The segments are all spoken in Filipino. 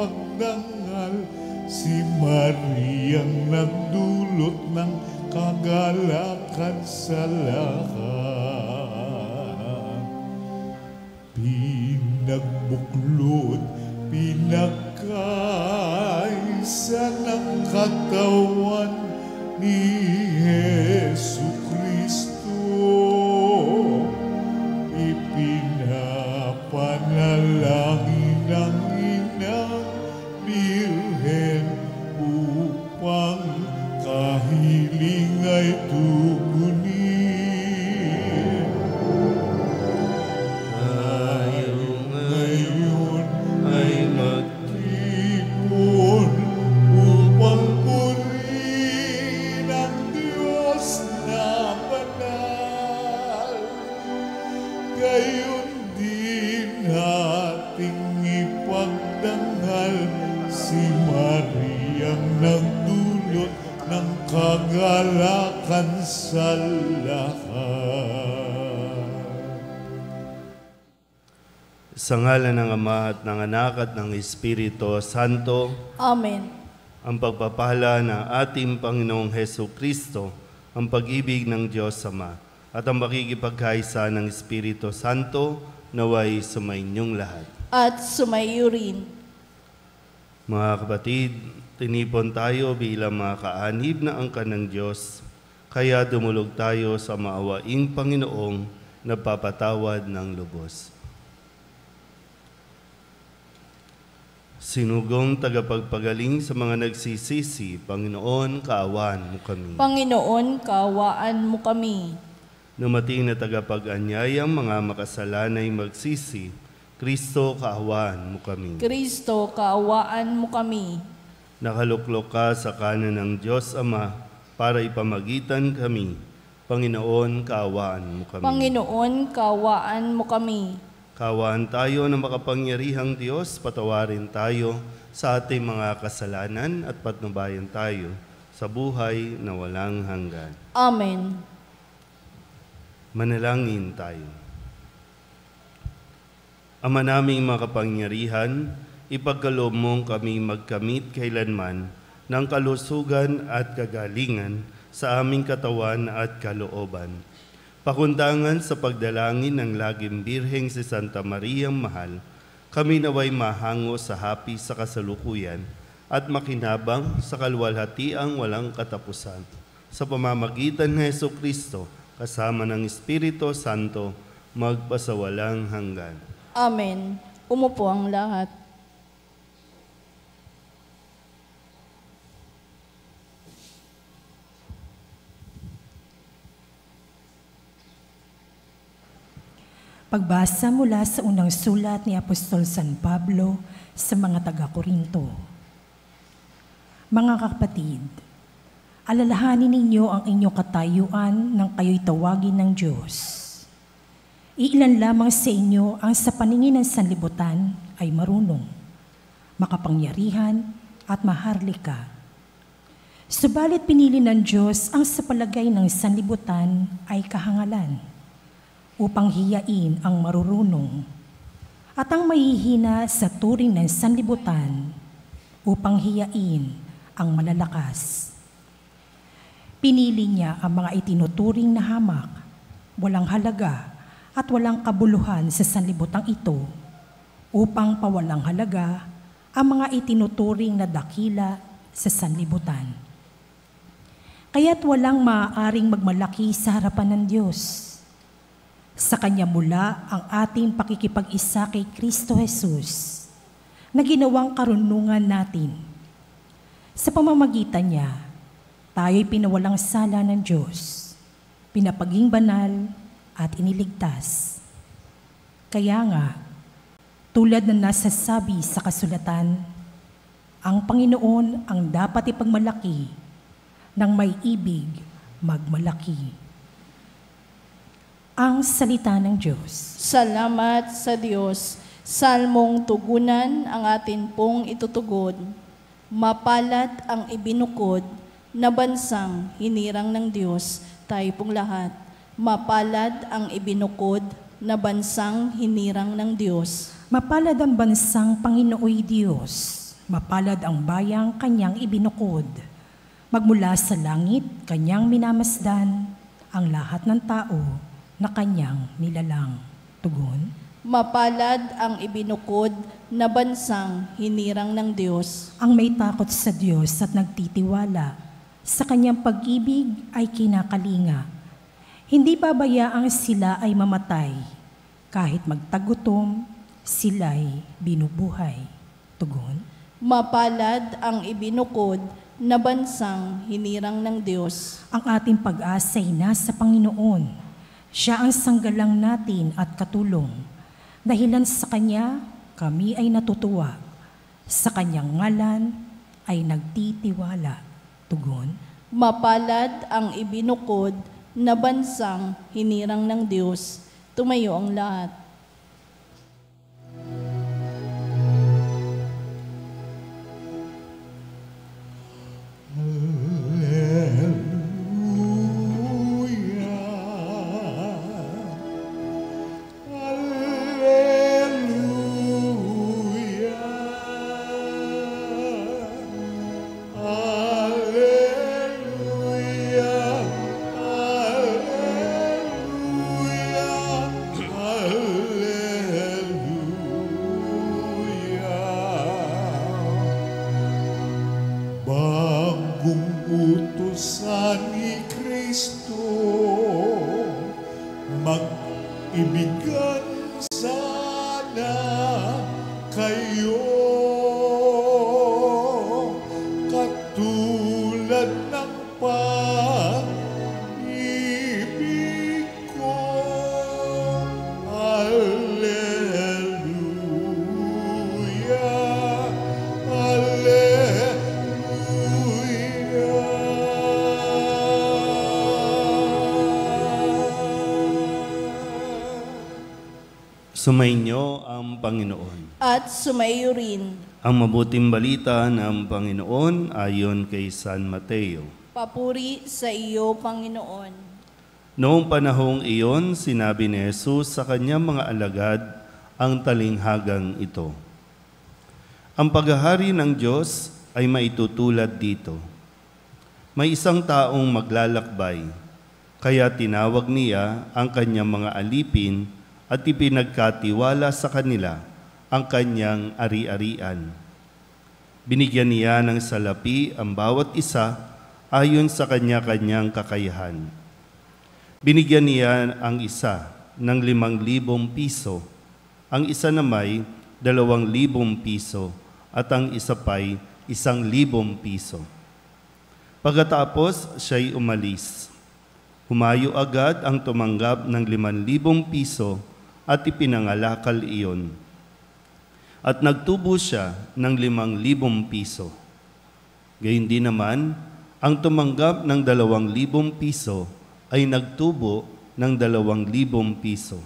ipagdangal, si Mariang nagdulot ng kagalakan sa lahat. Pinagbuklod, pinagkaisa ng katawan ni Jesu Kristo. Ipinapanalangin ng Inang Birhen upang kahiling ay tugunin. Tayo ngayon ay magtipon upang purihin ang Diyos na banal. Gayon din ating ipagdangal si Mariang nagdulot ng kagalakan sa lahat. Sa ngalan ng Ama at ng Anak at ng Espiritu Santo. Amen. Ang pagpapala ng ating Panginoong Heso Kristo, ang pag-ibig ng Diyos Ama, at ang makikipagkaisa ng Espiritu Santo naway sumainyong lahat. At sumaiyo rin. Mga kapatid, tinipon tayo bilang mga kaanib na angkan ng Diyos, kaya dumulog tayo sa maawaing Panginoong nagpapatawad ng lubos. Sinugong tagapagpagaling sa mga nagsisisi, Panginoon, kaawaan mo kami. Panginoon, kaawaan mo kami. Numating na tagapag-anyayang mga makasalanay magsisi, Kristo, kaawaan mo kami. Kristo, kaawaan mo kami. Nakaluklok ka sa kanan ng Diyos Ama para ipamagitan kami. Panginoon, kaawaan mo kami. Panginoon, kaawaan mo kami. Kaawaan tayo ng makapangyarihang Diyos, patawarin tayo sa ating mga kasalanan at patnubayan tayo sa buhay na walang hanggan. Amen. Manalangin tayo. Ama naming makapangyarihan, ipagkaloob mong kami magkamit kailanman ng kalusugan at kagalingan sa aming katawan at kalooban. Pakundangan sa pagdalangin ng laging Birheng si Santa Mariang Mahal, kami naway mahango sa hapi sa kasalukuyan at makinabang sa kaluwalhatiang walang katapusan. Sa pamamagitan ng Heso Kristo, kasama ng Espiritu Santo, magpasawalang hanggan. Amen. Umupo ang lahat. Pagbasa mula sa unang sulat ni Apostol San Pablo sa mga taga-Korinto. Mga kapatid, alalahanin ninyo ang inyong katayuan nang kayo'y tawagin ng Diyos. Iilan lamang sa inyo ang sa paningin ng sanlibutan ay marunong, makapangyarihan at maharlika. Subalit pinili ng Diyos ang sa palagay ng sanlibutan ay kahangalan, upang hiyain ang marurunong, at ang mahihina sa turing ng sanlibutan, upang hiyain ang malalakas. Pinili niya ang mga itinuturing na hamak, walang halaga at walang kabuluhan sa sanlibutang ito, upang pawalang halaga ang mga itinuturing na dakila sa sanlibutan. Kaya't walang maaaring magmalaki sa harapan ng Diyos. Sa Kanya mula ang ating pakikipag-isa kay Kristo Jesus na ginawang karunungan natin. Sa pamamagitan niya, tayo'y pinawalang sala ng Diyos, pinapaging banal at iniligtas. Kaya nga, tulad na nasasabi sa kasulatan, ang Panginoon ang dapat ipagmalaki ng may ibig magmalaki. Ang salita ng Diyos. Salamat sa Diyos. Salmong tugunan ang atin pong itutugod. Mapalad ang ibinukod na bansang hinirang ng Diyos, tayo pong lahat. Mapalad ang ibinukod na bansang hinirang ng Diyos. Mapalad ang bansang Panginooy Diyos. Mapalad ang bayang kanyang ibinukod. Magmula sa langit, kanyang minamasdan ang lahat ng tao na kanyang nilalang. Tugon. Mapalad ang ibinukod na bansang hinirang ng Diyos. Ang may takot sa Diyos at nagtitiwala sa kanyang pag-ibig ay kinakalinga. Hindi babayaang sila ay mamatay. Kahit magtagutom, sila'y binubuhay. Tugon. Mapalad ang ibinukod na bansang hinirang ng Diyos. Ang ating pag-asa ay nasa Panginoon. Siya ang sanggalang natin at katulong. Dahilan sa Kanya, kami ay natutuwa. Sa Kanyang ngalan ay nagtitiwala. Tugon. Mapalad ang ibinukod na bansang hinirang ng Diyos. Tumayo ang lahat. Bagong utusan ni Kristo, mag-ibigan sana kayo, katulad ng pag-ibig ko. Alleluia, Sumainyo ang Panginoon. At sumayo rin. Ang mabuting balita ng Panginoon ayon kay San Mateo. Papuri sa iyo, Panginoon. Noong panahong iyon, sinabi ni Jesus sa kanyang mga alagad ang talinghagang ito. Ang paghahari ng Diyos ay maitutulad dito. May isang taong maglalakbay, kaya tinawag niya ang kanyang mga alipin at ipinagkatiwala sa kanila ang kanyang ari-arian. Binigyan niya ng salapi ang bawat isa ayon sa kanya-kanyang kakayahan. Binigyan niya ang isa ng 5,000 piso, ang isa na may 2,000 piso, at ang isa pa'y 1,000 piso. Pagkatapos siya'y umalis. Humayo agad ang tumanggap ng 5,000 piso at ipinangalakal iyon. At nagtubo siya ng 5,000 piso. Gayon din naman, ang tumanggap ng 2,000 piso ay nagtubo ng 2,000 piso.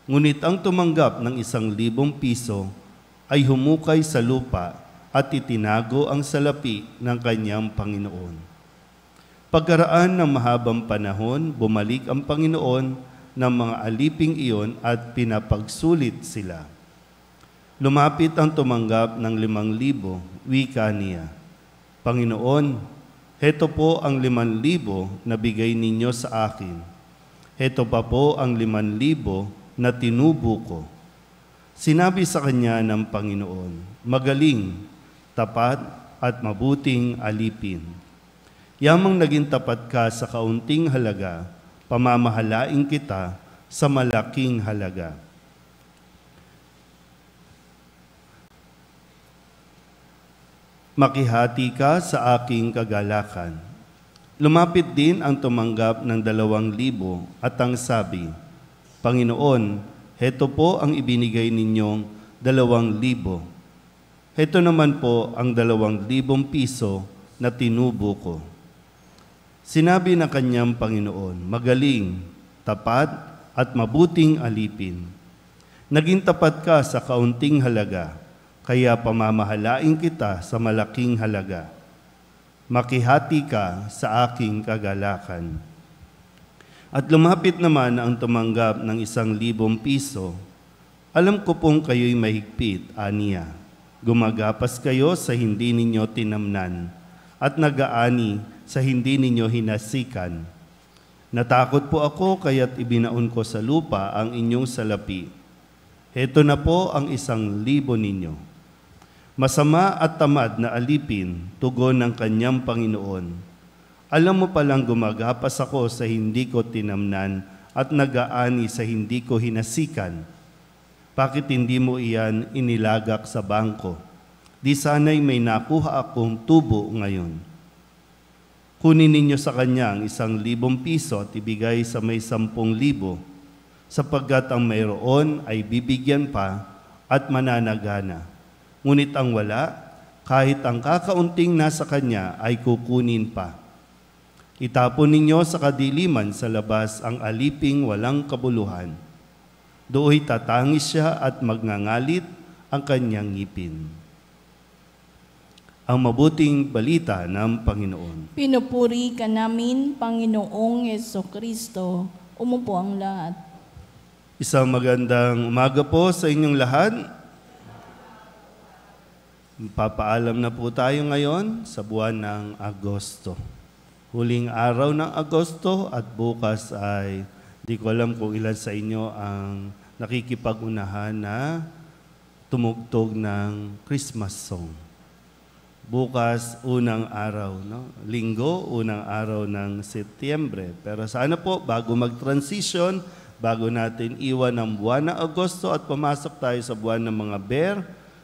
Ngunit ang tumanggap ng 1,000 piso ay humukay sa lupa at itinago ang salapi ng kanyang Panginoon. Pagkaraan ng mahabang panahon, bumalik ang Panginoon ng mga aliping iyon at pinapagsulit sila. Lumapit ang tumanggap ng 5,000, wika niya, Panginoon, heto po ang 5,000 na bigay ninyo sa akin. Heto pa po ang 5,000 na tinubo ko. Sinabi sa kanya ng Panginoon, magaling, tapat at mabuting alipin. Yamang naging tapat ka sa kaunting halaga, pamamahalain kita sa malaking halaga. Makihati ka sa aking kagalakan. Lumapit din ang tumanggap ng 2,000 at ang sabi, Panginoon, heto po ang ibinigay ninyong 2,000. Heto naman po ang 2,000 piso na tinubo ko. Sinabi ng kanyang Panginoon, magaling, tapat at mabuting alipin. Naging tapat ka sa kaunting halaga, kaya pamamahalain kita sa malaking halaga. Makihati ka sa aking kagalakan. At lumapit naman ang tumanggap ng 1,000 piso. Alam ko pong kayo'y mahigpit, aniya. Gumagapas kayo sa hindi ninyo tinamnan, at nagaani sa hindi ninyo hinasikan. Natakot po ako, kaya't ibinaon ko sa lupa ang inyong salapi. Heto na po ang 1,000 ninyo. Masama at tamad na alipin, tugon ng kanyang Panginoon. Alam mo palang gumagapas ako sa hindi ko tinamnan at nagaani sa hindi ko hinasikan. Bakit hindi mo iyan inilagak sa bangko? Di sana'y may nakuha akong tubo ngayon. Kunin ninyo sa kanya ang 1,000 piso at ibigay sa may 10,000, sapagkat ang mayroon ay bibigyan pa at mananagana. Ngunit ang wala, kahit ang kakaunting nasa kanya ay kukunin pa. Itapon ninyo sa kadiliman sa labas ang aliping walang kabuluhan. Dooy tatangis siya at magngangalit ang kanyang ngipin. Ang mabuting balita ng Panginoon. Pinupuri ka namin, Panginoong Jesucristo. Umupo ang lahat. Isang magandang umaga po sa inyong lahat. Papaalam na po tayo ngayon sa buwan ng Agosto. Huling araw ng Agosto at bukas ay di ko alam kung ilan sa inyo ang nakikipag-unahan na tumugtog ng Christmas song. Bukas, unang araw, no? Linggo, unang araw ng Setyembre. Pero sana po, bago mag-transition, bago natin iwan ang buwan ng Agosto at pumasok tayo sa buwan ng mga bear,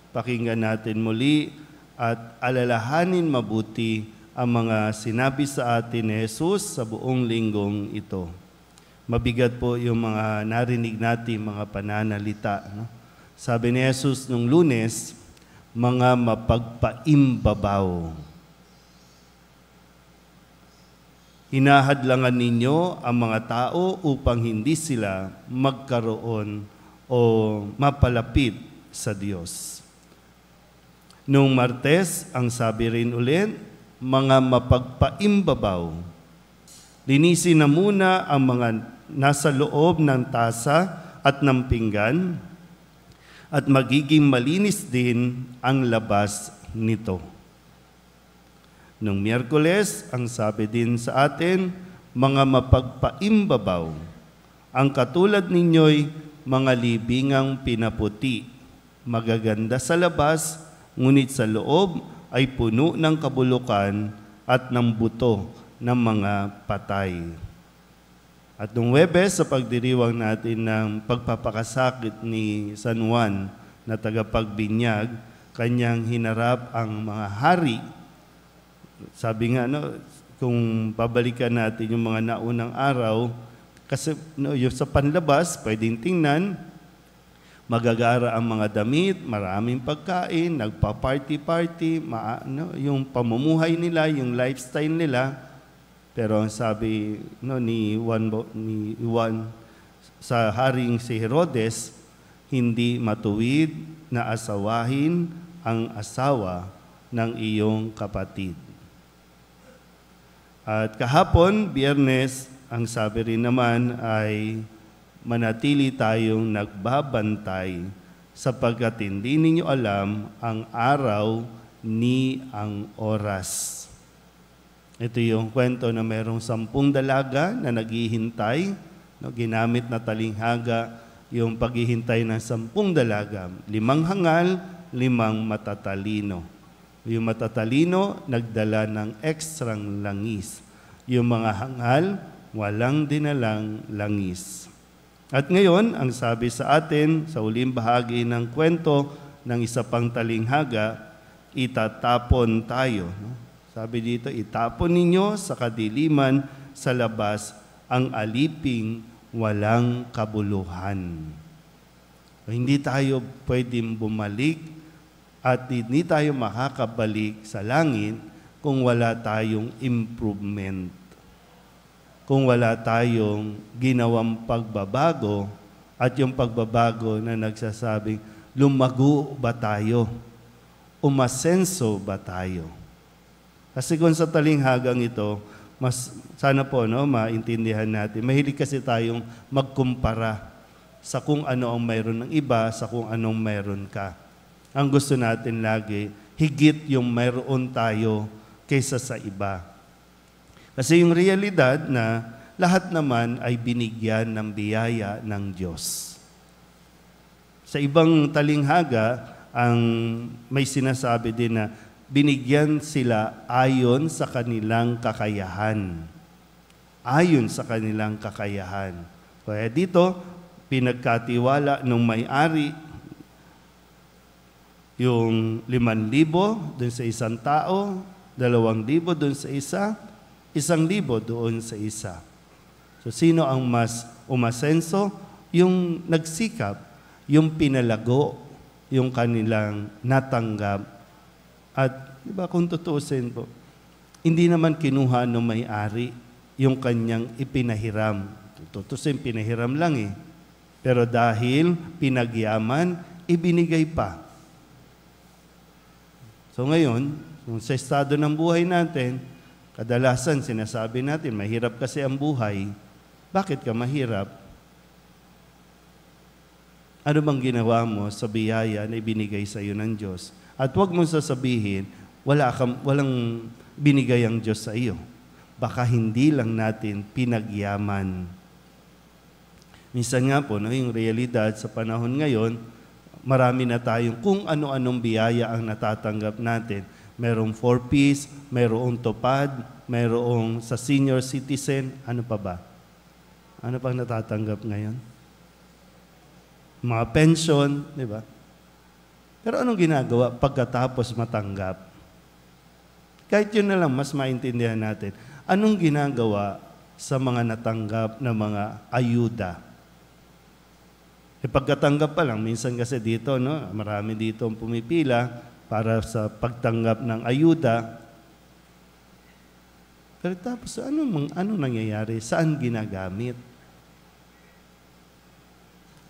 pakinggan natin muli at alalahanin mabuti ang mga sinabi sa atin ni Jesus sa buong linggong ito. Mabigat po yung mga narinig natin, mga pananalita. No? Sabi ni Jesus nung Lunes, mga mapagpaimbabaw. Hinahadlangan ninyo ang mga tao upang hindi sila magkaroon o mapalapit sa Diyos. Noong Martes, ang sabi rin ulit, mga mapagpaimbabaw. Linisin na muna ang mga nasa loob ng tasa at ng pinggan at magiging malinis din ang labas nito. Noong Miyerkules, ang sabi din sa atin, mga mapagpaimbabaw. Ang katulad ninyo'y mga libingang pinaputi, magaganda sa labas, ngunit sa loob ay puno ng kabulukan at ng buto ng mga patay. At noong Huwebes, sa pagdiriwang natin ng pagpapakasakit ni San Juan na tagapagbinyag, kanyang hinarap ang mga hari. Sabi nga, no, kung babalikan natin yung mga naunang araw, kasi no, yung sa panlabas, pwedeng tingnan, magagara ang mga damit, maraming pagkain, nagpa-party-party, yung pamumuhay nila, yung lifestyle nila. Pero ang sabi no, ni Juan sa haring si Herodes, hindi matuwid na asawahin ang asawa ng iyong kapatid. At kahapon, Biyernes, ang sabi rin naman ay manatili tayong nagbabantay sapagkat hindi ninyo alam ang araw ni ang oras. Ito yung kwento na mayroong 10 dalaga na naghihintay. No, ginamit na talinghaga yung paghihintay ng 10 dalaga. 5 hangal, 5 matatalino. Yung matatalino, nagdala ng ekstrang langis. Yung mga hangal, walang dinalang langis. At ngayon, ang sabi sa atin, sa uling bahagi ng kwento ng isa pang talinghaga, itatapon tayo. No? Sabi dito, itapon ninyo sa kadiliman sa labas ang aliping walang kabuluhan. Hindi tayo pwedeng bumalik at hindi tayo makakabalik sa langit kung wala tayong improvement. Kung wala tayong ginawang pagbabago at yung pagbabago na nagsasabing, lumago ba tayo? Umasenso ba tayo? Kasi kung sa talinghagang ito, mas sana po no, maintindihan natin. Mahilig kasi tayong magkumpara sa kung ano ang mayroon ng iba, sa kung anong mayroon ka. Ang gusto natin lagi, higit yung mayroon tayo kaysa sa iba. Kasi yung realidad na lahat naman ay binigyan ng biyaya ng Diyos. Sa ibang talinghaga, ang may sinasabi din na binigyan sila ayon sa kanilang kakayahan. Ayon sa kanilang kakayahan. Kaya dito, pinagkatiwala ng may-ari yung 5,000 doon sa isang tao, 2,000 doon sa isa, 1,000 doon sa isa. So sino ang mas umasenso? Yung nagsikap, yung pinalago, yung kanilang natanggap. At diba, kung tutuusin po, hindi naman kinuha ng may-ari yung kanyang ipinahiram. Tutuusin, pinahiram lang eh. Pero dahil pinagyaman, ibinigay pa. So ngayon, sa estado ng buhay natin, kadalasan sinasabi natin, mahirap kasi ang buhay. Bakit ka mahirap? Ano bang ginawa mo sa biyaya na ibinigay sa iyo ng Diyos? At huwag mong sasabihin, walang binigay ang Diyos sa iyo. Baka hindi lang natin pinagyaman. Minsan nga po, yung realidad sa panahon ngayon, marami na tayong kung ano-anong biyaya ang natatanggap natin. Merong 4Ps, merong tupad, merong sa senior citizen, ano pa ba? Ano pang natatanggap ngayon? Mga pension, di ba? Pero anong ginagawa pagkatapos matanggap? Kahit yun na lang, mas maintindihan natin. Anong ginagawa sa mga natanggap na mga ayuda? Pagkatanggap pa lang, minsan kasi dito, no, marami dito ang pumipila para sa pagtanggap ng ayuda. Pero tapos, ano nangyayari? Saan ginagamit?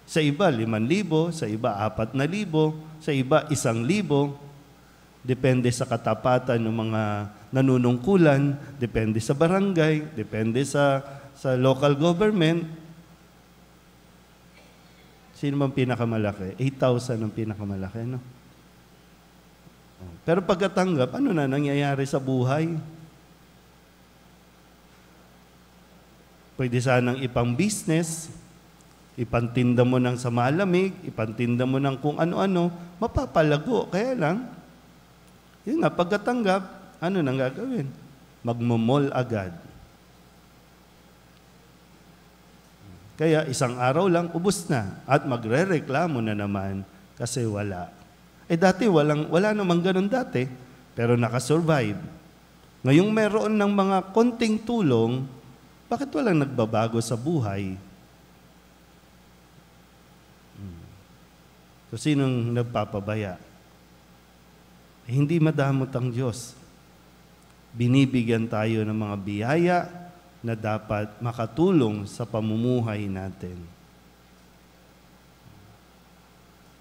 Sa iba, 5,000, sa iba, 4,000, sa iba, 1,000. Depende sa katapatan ng mga nanunungkulan, depende sa barangay, depende sa local government. Sino bang pinakamalaki? 8,000 ang pinakamalaki, no? Pero pagkatanggap, ano na nangyayari sa buhay? Pwede sanang ipang business, ipantinda mo ng sa malamig, ipantinda mo ng kung ano-ano, mapapalago. Kaya lang, yun nga, pagkatanggap, ano nang gagawin? Magmamall agad. Kaya isang araw lang, ubos na. At magre-reklamo na naman kasi wala. Dati wala namang ganun dati, pero nakasurvive. Ngayong meron ng mga konting tulong, bakit walang nagbabago sa buhay? So sinong nagpapabaya? Hindi madamot ang Diyos. Binibigyan tayo ng mga biyaya na dapat makatulong sa pamumuhay natin.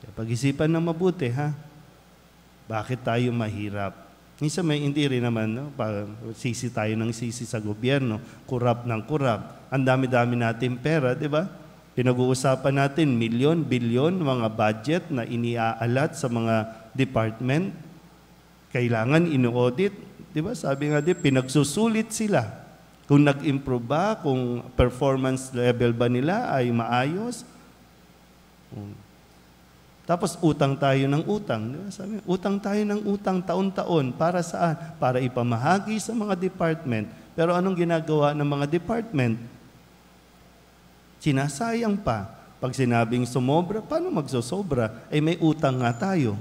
Kaya pag-isipan na mabuti, ha? Bakit tayo mahirap? Minsan hindi rin naman, no? Sisi tayo ng sisi sa gobyerno, kurap ng kurap. Ang dami-dami natin pera, di ba? Pinag-uusapan natin milyon, bilyon, mga budget na iniaalat sa mga department. Kailangan ino-audit. Di ba? Sabi nga pinagsusulit sila. Kung nag-improve ba, kung performance level ba nila ay maayos. Tapos utang tayo ng utang. Diba? Sabi, utang tayo ng utang taon-taon. Para saan? Para ipamahagi sa mga department. Pero anong ginagawa ng mga department? Sinasayang pa. Pag sinabing sumobra, paano magsosobra? May utang nga tayo.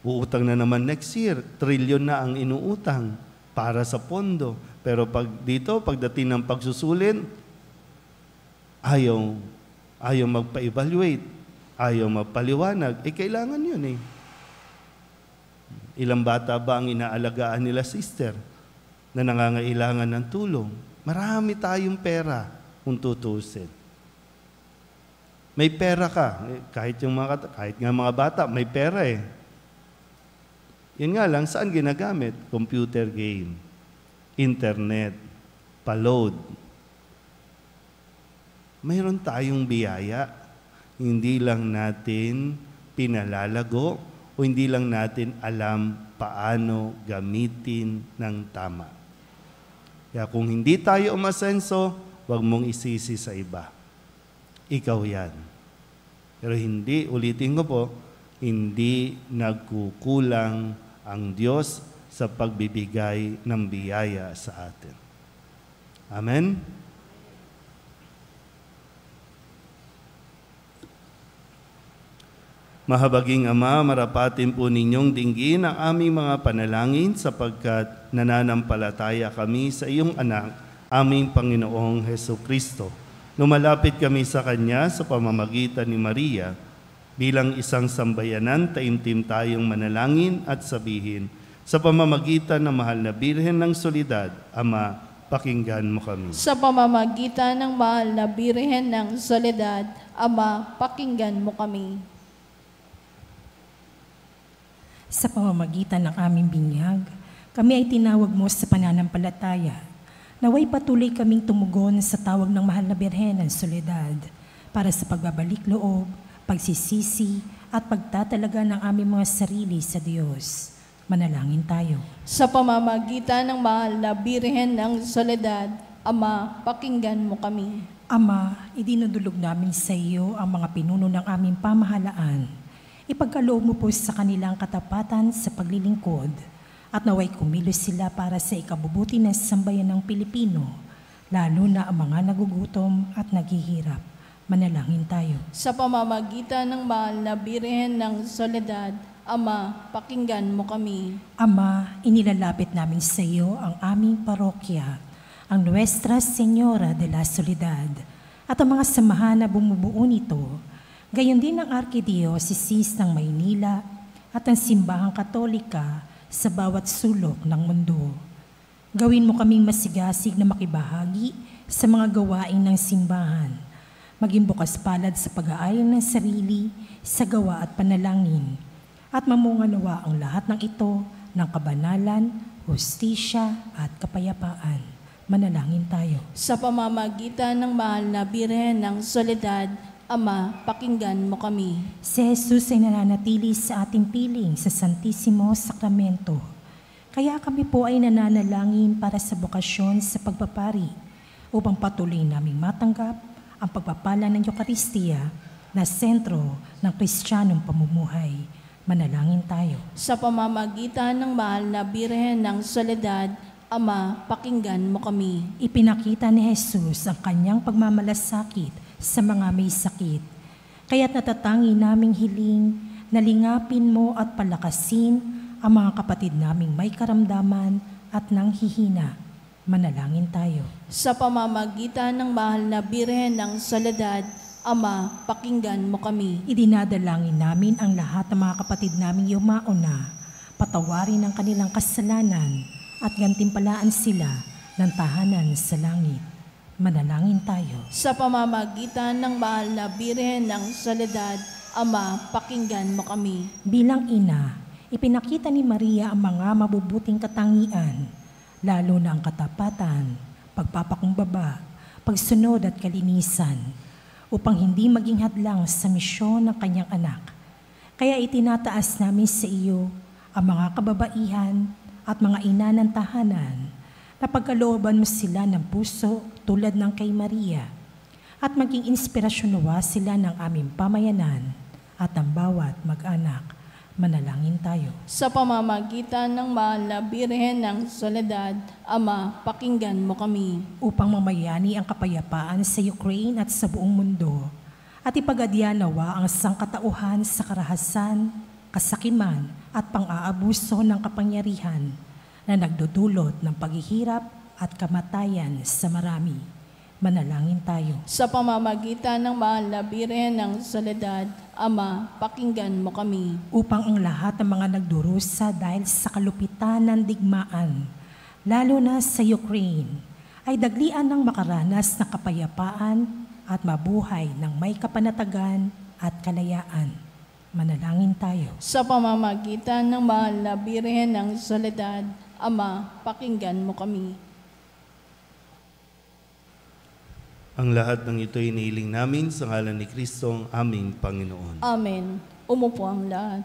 Uutang na naman next year. Trilyon na ang inuutang para sa pondo. Pero pagdating ng pagsusulin, ayaw magpa-evaluate, ayaw magpaliwanag. Kailangan yun eh. Ilang bata ba ang inaalagaan nila, sister, na nangangailangan ng tulong? Marami tayong pera kung tutusin. May pera ka. Kahit nga mga bata, may pera eh. Yun nga lang, saan ginagamit? Computer game, internet, pa-load. Mayroon tayong biyaya. Hindi lang natin pinalalago o hindi lang natin alam paano gamitin ng tama. Kaya kung hindi tayo umasenso, huwag mong isisi sa iba. Ikaw yan. Pero hindi, ulitin ko po, hindi nagkukulang ang Diyos sa pagbibigay ng biyaya sa atin. Amen? Mahabaging Ama, marapatin po ninyong dinggin ang aming mga panalangin sapagkat nananampalataya kami sa iyong anak, aming Panginoong Hesukristo. Lumalapit kami sa Kanya sa pamamagitan ni Maria. Bilang isang sambayanan, taimtim tayong manalangin at sabihin, sa pamamagitan ng mahal na Birhen ng Solidad, Ama, pakinggan mo kami. Sa pamamagitan ng mahal na Birhen ng Soledad, Ama, pakinggan mo kami. Sa pamamagitan ng aming binyag, kami ay tinawag mo sa pananampalataya. Naway patuloy kaming tumugon sa tawag ng mahal na Birhen ng Soledad para sa pagbabalik loob, pagsisisi at pagtatalaga ng aming mga sarili sa Diyos. Manalangin tayo. Sa pamamagitan ng mahal na Birhen ng Soledad, Ama, pakinggan mo kami. Ama, idinudulog namin sa iyo ang mga pinuno ng aming pamahalaan. Ipagkaloob mo po sa kanilang katapatan sa paglilingkod at naway kumilos sila para sa ikabubuti ng sambayan ng Pilipino, lalo na ang mga nagugutom at naghihirap. Manalangin tayo. Sa pamamagitan ng mahal na Birhen ng Soledad, Ama, pakinggan mo kami. Ama, inilalapit namin sa iyo ang aming parokya, ang Nuestra Señora de la Soledad, at ang mga samahan na bumubuo nito, gayon din ang Arkidiocese ng Maynila at ang Simbahang Katolika sa bawat sulok ng mundo. Gawin mo kaming masigasig na makibahagi sa mga gawain ng simbahan, maging bukas palad sa pag-aayon ng sarili, sa gawa at panalangin, at mamunga nawa ang lahat ng ito ng kabanalan, hustisya at kapayapaan. Manalangin tayo. Sa pamamagitan ng mahal na Birhen ng Soledad, Ama, pakinggan mo kami. Si Jesus ay nananatili sa ating piling sa Santisimo Sakramento. Kaya kami po ay nananalangin para sa bokasyon sa pagpapari upang patuloy naming matanggap ang pagpapala ng Eucharistia na sentro ng Kristiyanong pamumuhay. Manalangin tayo. Sa pamamagitan ng mahal na Birhen ng Soledad, Ama, pakinggan mo kami. Ipinakita ni Jesus ang kanyang pagmamalasakit sa mga may sakit. Kaya't natatangi naming hiling na lingapin mo at palakasin ang mga kapatid naming may karamdaman at nanghihina. Manalangin tayo. Sa pamamagitan ng mahal na Birhen ng Soledad, Ama, pakinggan mo kami. Idinadalangin namin ang lahat ng mga kapatid naming yumauna, patawarin ang kanilang kasalanan at gantimpalaan sila ng tahanan sa langit. Manalangin tayo. Sa pamamagitan ng mahal na Birhen ng Soledad, Ama, pakinggan mo kami. Bilang ina, ipinakita ni Maria ang mga mabubuting katangian, lalo na ang katapatan, pagpapakumbaba, pagsunod at kalinisan, upang hindi maging hadlang sa misyon ng kanyang anak. Kaya itinataas namin sa iyo ang mga kababaihan at mga ina ng tahanan, na pagkalooban mo sila ng puso tulad ng kay Maria, at maging inspirasyon nawa sila ng aming pamayanan at ang bawat mag-anak. Manalangin tayo. Sa pamamagitan ng mahal na Birhen ng Soledad, Ama, pakinggan mo kami. Upang mamayani ang kapayapaan sa Ukraine at sa buong mundo, at ipagadya nawa ang sangkatauhan sa karahasan, kasakiman at pang-aabuso ng kapangyarihan na nagdudulot ng paghihirap at kamatayan sa marami. Manalangin tayo. Sa pamamagitan ng mahal na Birhen ng Soledad, Ama, pakinggan mo kami. Upang ang lahat ng mga nagdurusa dahil sa kalupitan ng digmaan, lalo na sa Ukraine, ay daglian ng makaranas ng kapayapaan at mabuhay ng may kapanatagan at kalayaan. Manalangin tayo. Sa pamamagitan ng mahal na Birhen ng Soledad, Ama, pakinggan mo kami. Ang lahat ng ito inihiling namin sa ngalan ni Kristo ang aming Panginoon. Amen. Umupo ang lahat.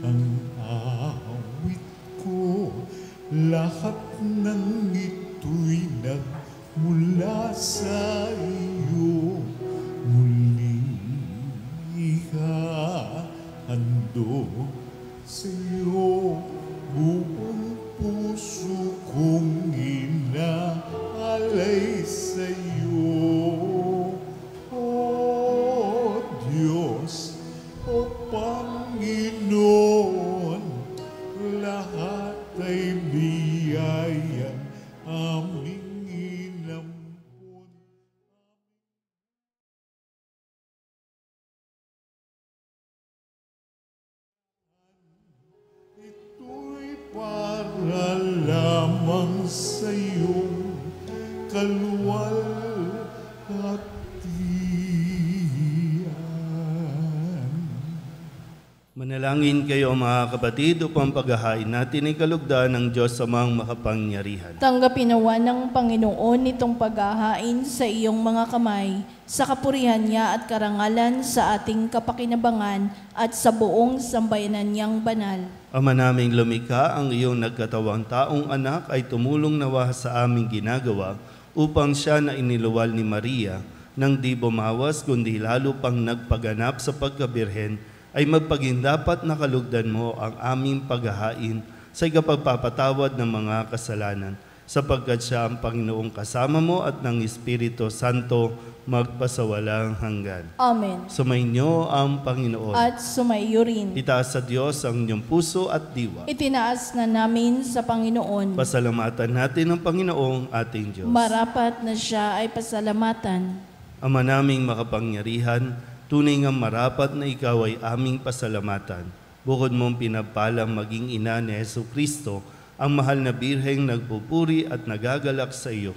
Ang awit ko, lahat ng ito'y nagmula sa iyo. Muli ihahandog sa iyo, buong puso kong inaalay sa iyo. O Diyos, o Panginoon, lahat ay biyayang aming inampun. Ito'y para lamang sa iyong kaluwalhatian. Manalangin kayo mga kapatid upang paghahain natin ay kalugdan ng Diyos Amang makapangyarihan. Tanggapin nawa ng Panginoon itong paghahain sa iyong mga kamay, sa kapurihan niya at karangalan sa ating kapakinabangan at sa buong sambayanan niyang banal. Ama naming lumikha, ang iyong nagkatawang taong anak ay tumulong nawa sa aming ginagawa upang siya na iniluwal ni Maria nang di bumawas kundi lalo pang nagpaganap sa pagkabirhen ay magpagindapat na kalugdan mo ang aming paghahain sa ikapagpapatawad ng mga kasalanan, sapagkat siya ang Panginoong kasama mo at ng Espiritu Santo magpasawalang hanggan. Amen. Sumainyo ang Panginoon. At sumaiyo rin. Itaas sa Diyos ang inyong puso at diwa. Itinaas na namin sa Panginoon. Pasalamatan natin ang Panginoong ating Diyos. Marapat na siya ay pasalamatan. Ama naming makapangyarihan, tunay nga marapat na ikaw ay aming pasalamatan. Bukod mong pinagpalang maging ina ni Jesucristo, ang mahal na birheng nagpupuri at nagagalak sa iyo.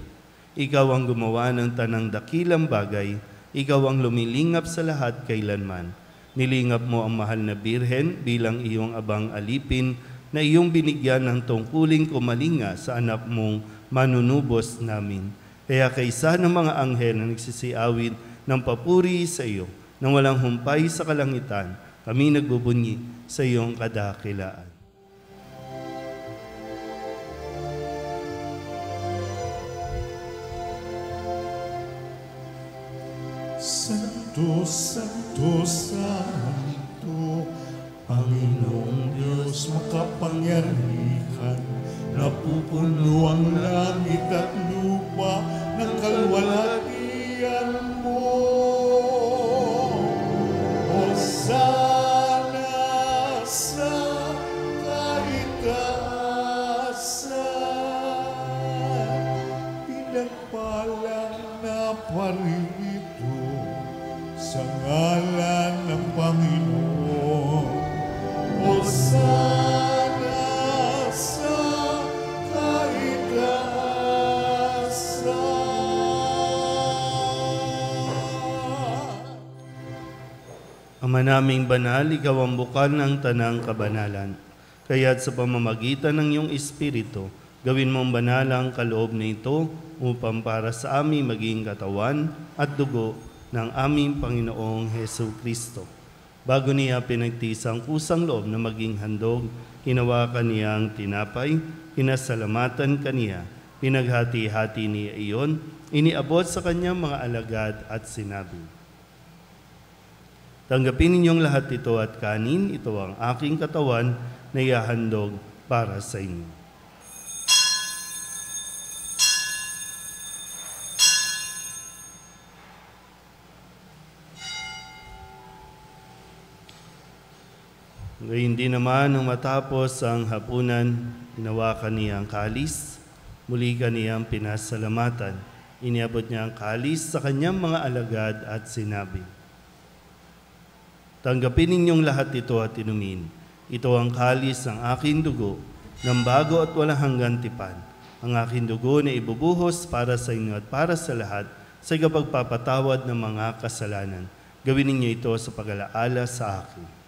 Ikaw ang gumawa ng tanang dakilang bagay, ikaw ang lumilingap sa lahat kailanman. Nilingap mo ang mahal na birhen bilang iyong abang alipin na iyong binigyan ng tungkuling kumalinga sa anak mong manunubos namin. Kaya kaysa ng mga anghel na nagsisiawit ng papuri sa iyo, nang walang humpay sa kalangitan, kami nagbubunyi sa iyong kadakilaan. Santo, Santo, Santo, Panginoong Diyos makapangyarihan, napupuno ang langit at lupa ng kaluwalhatian mo. Hosana sa kaitaasan, pinagpala na paririto sa ngalan ng Panginoon. Hosana sa kaitaasan. Ama naming banal, ikaw ang bukal ng tanang kabanalan. Kaya't sa pamamagitan ng iyong Espiritu, gawin mong banal ang kaloob na ito upang para sa aming maging katawan at dugo ng aming Panginoong Jesucristo. Bago niya pinagtiis ang kusang loob na maging handog, hinawakan niya ang tinapay, pinasalamatan kaniya, pinaghati-hati niya iyon, iniabot sa kanyang mga alagad at sinabi, tanggapin ninyong lahat ito at kanin, ito ang aking katawan na ihahandog para sa inyo. Ngayon din naman, nung matapos ang hapunan, hinawakan niya ang kalis, muli kaniyang pinasalamatan. Iniabot niya ang kalis sa kanyang mga alagad at sinabi, tanggapin ninyong lahat ito at inumin. Ito ang kalis ng aking dugo, ng bago at walang hanggang tipan. Ang aking dugo na ibubuhos para sa inyo at para sa lahat sa ikapagpapatawad ng mga kasalanan. Gawin ninyo ito sa pag-alaala sa akin.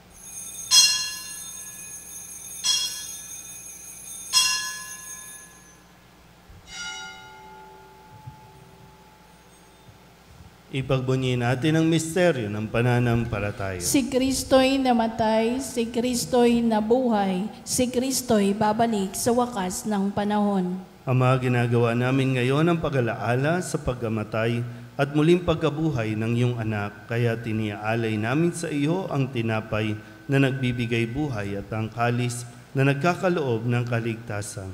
Ipagbunyi natin ang misteryo ng pananampalataya. Si Kristo'y namatay, si Kristo'y nabuhay, si Kristo'y babalik sa wakas ng panahon. Ama, ginagawa namin ngayon ang pag-alaala sa pagkamatay at muling pagkabuhay ng iyong anak, kaya tiniaalay namin sa iyo ang tinapay na nagbibigay buhay at ang kalis na nagkakaloob ng kaligtasan.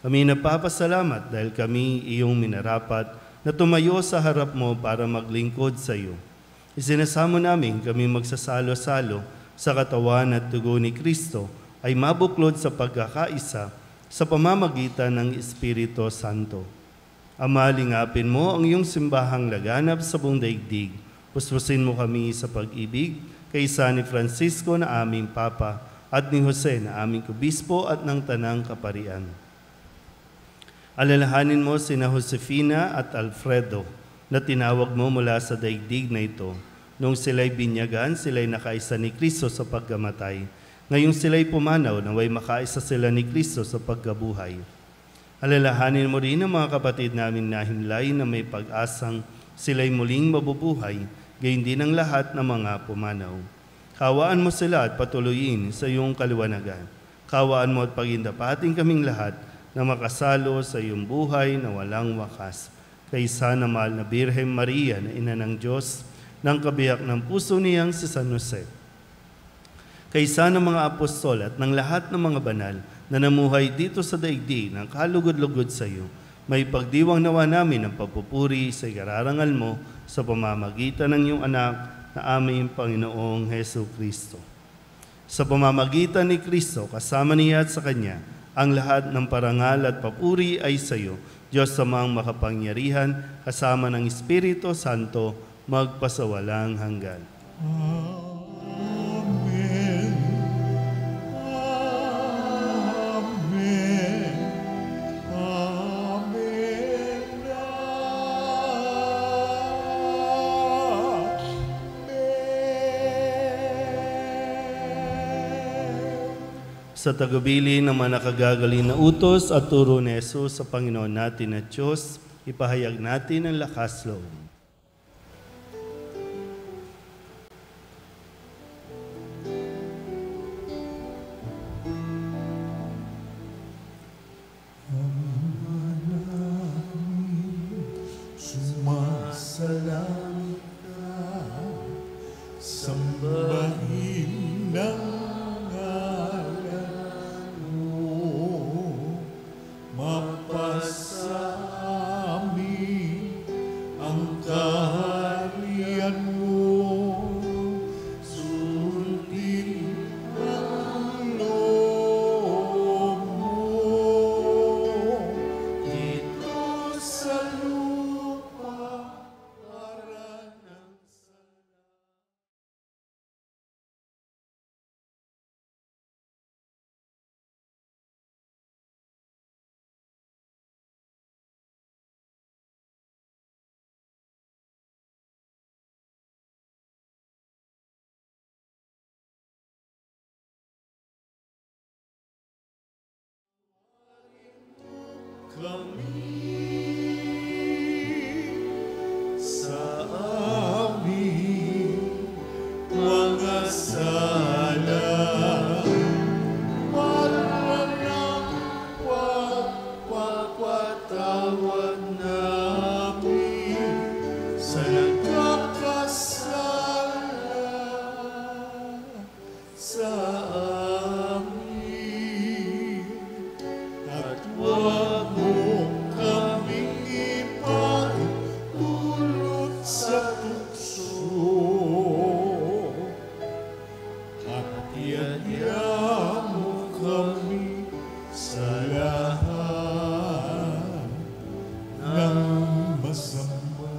Kami napapasalamat dahil kami iyong minarapat na tumayo sa harap mo para maglingkod sa iyo. Isinasamo namin kami magsasalo-salo sa katawan at dugo ni Kristo ay mabuklod sa pagkakaisa sa pamamagitan ng Espiritu Santo. Ama, lingapin mo ang iyong simbahang laganap sa buong daigdig. Puspusin mo kami sa pag-ibig kaysa ni Francisco na aming Papa at ni Jose na aming Kubispo at ng Tanang Kaparian. Alalahanin mo sina Josefina at Alfredo na tinawag mo mula sa daigdig na ito. Nung sila'y binyagan, sila'y nakaisa ni Kristo sa pagkamatay. Ngayong sila'y pumanaw, naway makaisa sila ni Kristo sa pagkabuhay. Alalahanin mo rin ang mga kapatid namin na himlay na may pag-asang sila'y muling mabubuhay, gayon din ang lahat ng mga pumanaw. Kawaan mo sila at patuloyin sa iyong kaliwanagan. Kawaan mo at pagindapating kaming lahat na makasalo sa iyong buhay na walang wakas. Kaysa na mahal na Birhen Maria na ina ng Diyos, ng kabiyak ng puso niyang si San Jose. Kaysa ng mga apostol at ng lahat ng mga banal na namuhay dito sa daigdig ng kalugod-lugod sa iyo, may pagdiwang nawa namin ang papupuri sa ikararangal mo sa pamamagitan ng iyong anak na aming Panginoong Hesu Kristo. Sa pamamagitan ni Kristo, kasama niya at sa Kanya, ang lahat ng parangal at papuri ay sa iyo, Diyos Amang makapangyarihan, kasama ng Espiritu Santo, magpasawalang hanggan. Amen. Amen. Amen. Sa tagubilin ng mga nakagagaling na utos at turo ni Jesus sa Panginoon natin at Diyos, ipahayag natin ang lakas loob. Sumasalangit ka, sambahin ng ngalan mo, mapasa amin ang kaharian mo, sundin ang loob mo, dito sa lupa para ng kami sa aming mga sala, para ng pagpapatawad namin sa nagkakasala sa amin, at huwag mo kaming ipahintulot sa tukso, at iadya mo kami sa lahat ng masama.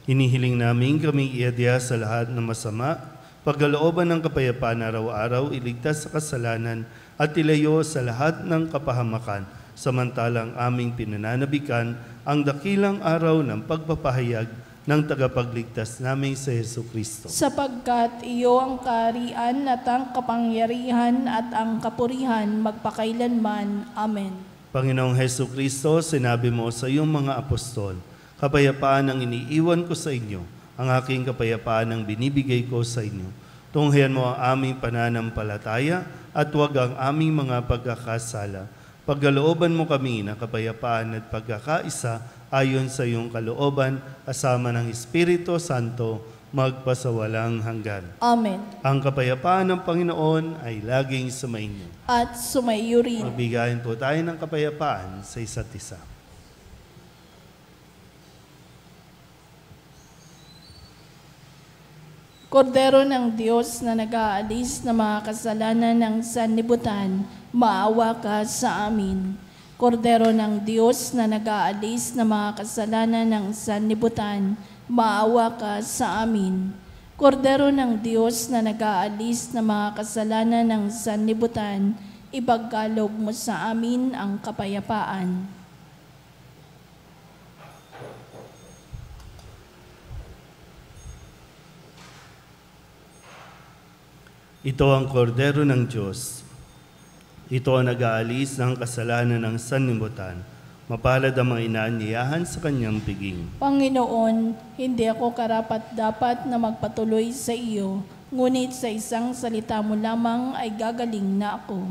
Hinihiling namin kami iadya sa lahat ng masama, pagkalooban ng kapayapaan araw-araw, iligtas sa kasalanan at ilayo sa lahat ng kapahamakan, samantalang aming pinananabikan ang dakilang araw ng pagpapahayag ng tagapagligtas naming sa Hesu Kristo. Sapagkat iyo ang kaharian at ang kapangyarihan at ang kapurihan magpakailanman. Amen. Panginoong Hesu Kristo, sinabi mo sa iyong mga apostol, Kapayapaan ang iniiwan ko sa inyo, ang aking kapayapaan ang binibigay ko sa inyo. Tunghayan mo ang aming pananampalataya at huwag ang aming mga pagkakasala. Pagkalooban mo kami ng kapayapaan at pagkakaisa ayon sa iyong kalooban, kasama ng Espiritu Santo, magpasawalang hanggan. Amen. Ang kapayapaan ng Panginoon ay laging sumainyo. At sumaiyo rin. Magbigayin po tayo ng kapayapaan sa isa't isa. Kordero ng Diyos na nag-aalis ng mga kasalanan ng sanlibutan, maawa ka sa amin. Kordero ng Diyos na nag-aalis ng mga kasalanan ng sanlibutan, maawa ka sa amin. Kordero ng Diyos na nag-aalis ng mga kasalanan ng sanlibutan, ipagkaloob mo sa amin ang kapayapaan. Ito ang kordero ng Diyos. Ito ang nag-aalis ng kasalanan ng sanlibutan. Mapalad ang mga inaanyayahan sa kanyang piging. Panginoon, hindi ako karapat-dapat na magpatuloy sa iyo, ngunit sa isang salita mo lamang ay gagaling na ako.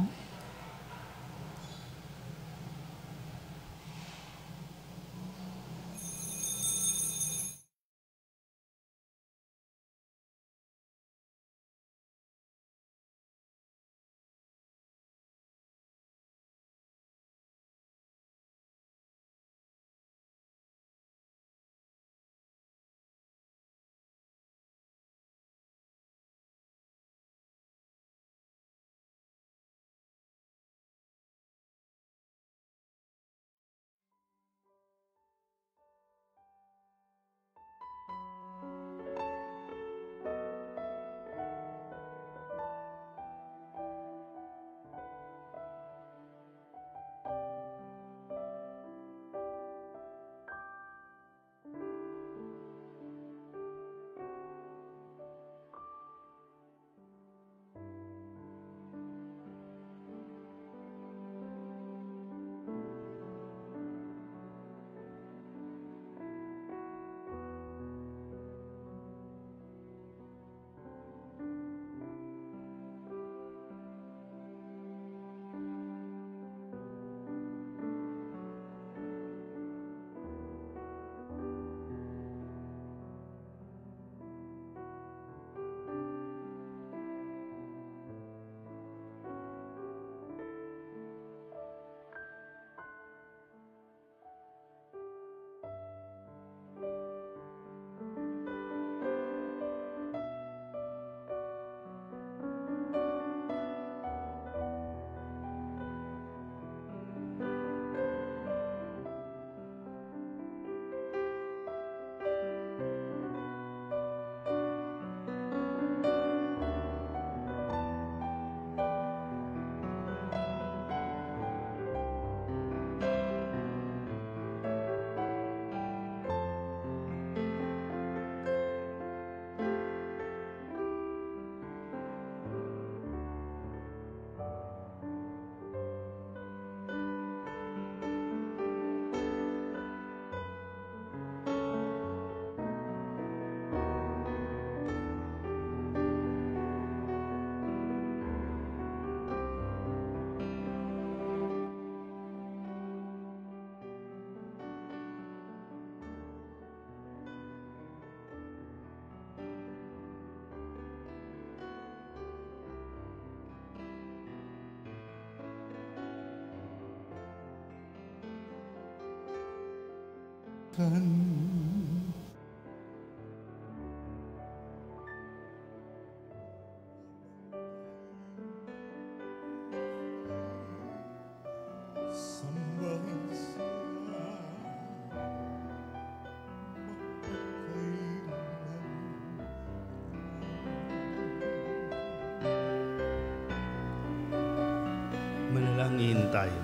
Sambahin siya magpakailanman. Manalangin tayo.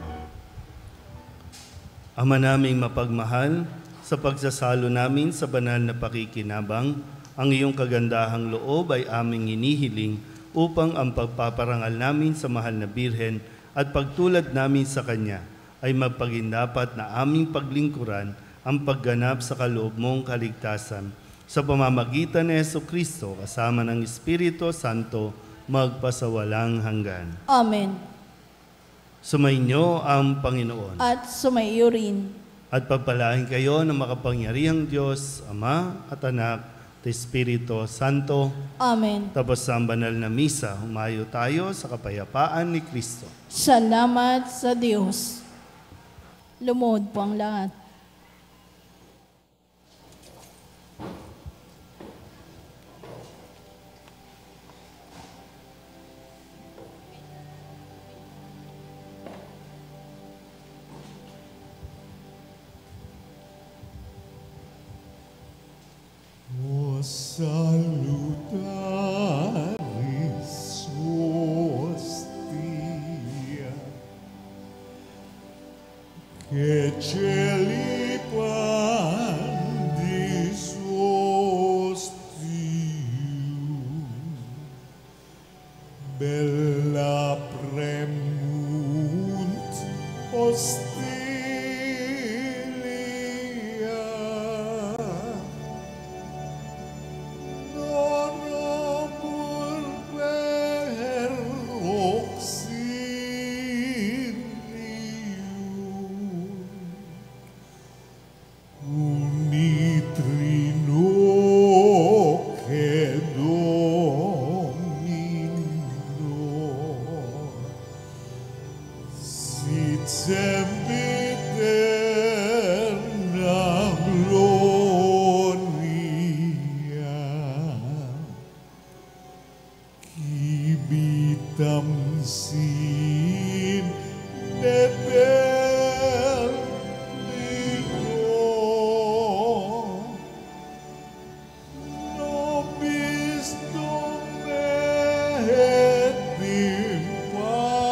Ama naming mapagmahal, sa pagsasalo namin sa banal na pakikinabang, ang iyong kagandahang loob ay aming hinihiling upang ang pagpaparangal namin sa mahal na Birhen at pagtulad namin sa Kanya ay magpagindapat na aming paglingkuran ang pagganap sa kaloob mong kaligtasan. Sa pamamagitan ni Jesucristo, kasama ng Espiritu Santo, magpasawalang hanggan. Amen. Sumainyo ang Panginoon. At sumaiyo rin. At pagpalain kayo ng makapangyarihang Diyos, Ama at Anak, at Espiritu Santo. Amen. Tapos sa banal na misa, humayo tayo sa kapayapaan ni Kristo. Salamat sa Diyos. Lumuhod po ang lahat. O salutaris hostia, che celi pandis ostium, bella premunt hostilia, sin eterno nobis et in patria.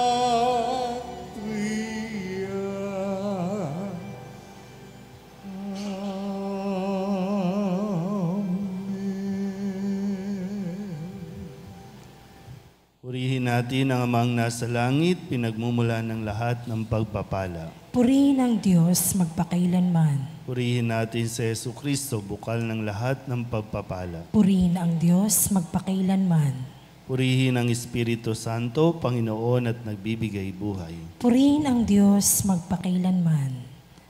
Purihin natin ang Amang nasa langit, pinagmumula ng lahat ng pagpapala. Purihin ang Diyos magpakailanman. Purihin natin si Jesucristo, bukal ng lahat ng pagpapala. Purihin ang Diyos magpakailanman. Purihin ang Espiritu Santo, Panginoon at nagbibigay buhay. Purihin ang Diyos magpakailanman.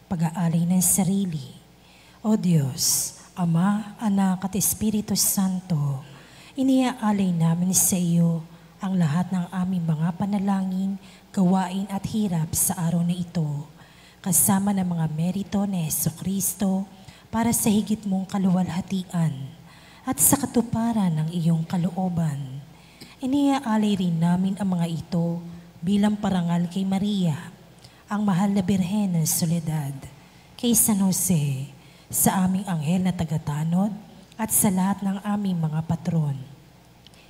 Pag-aalay ng sarili. O Diyos, Ama, Anak at Espiritu Santo, iniaalay namin sa iyo ang lahat ng aming mga panalangin, gawain at hirap sa araw na ito, kasama ng mga merito ni Jesucristo para sa higit mong kaluwalhatian at sa katuparan ng iyong kalooban. Iniaalay rin namin ang mga ito bilang parangal kay Maria, ang mahal na Birhen ng Soledad, kay San Jose, sa aming anghel na tagatanod at sa lahat ng aming mga patron.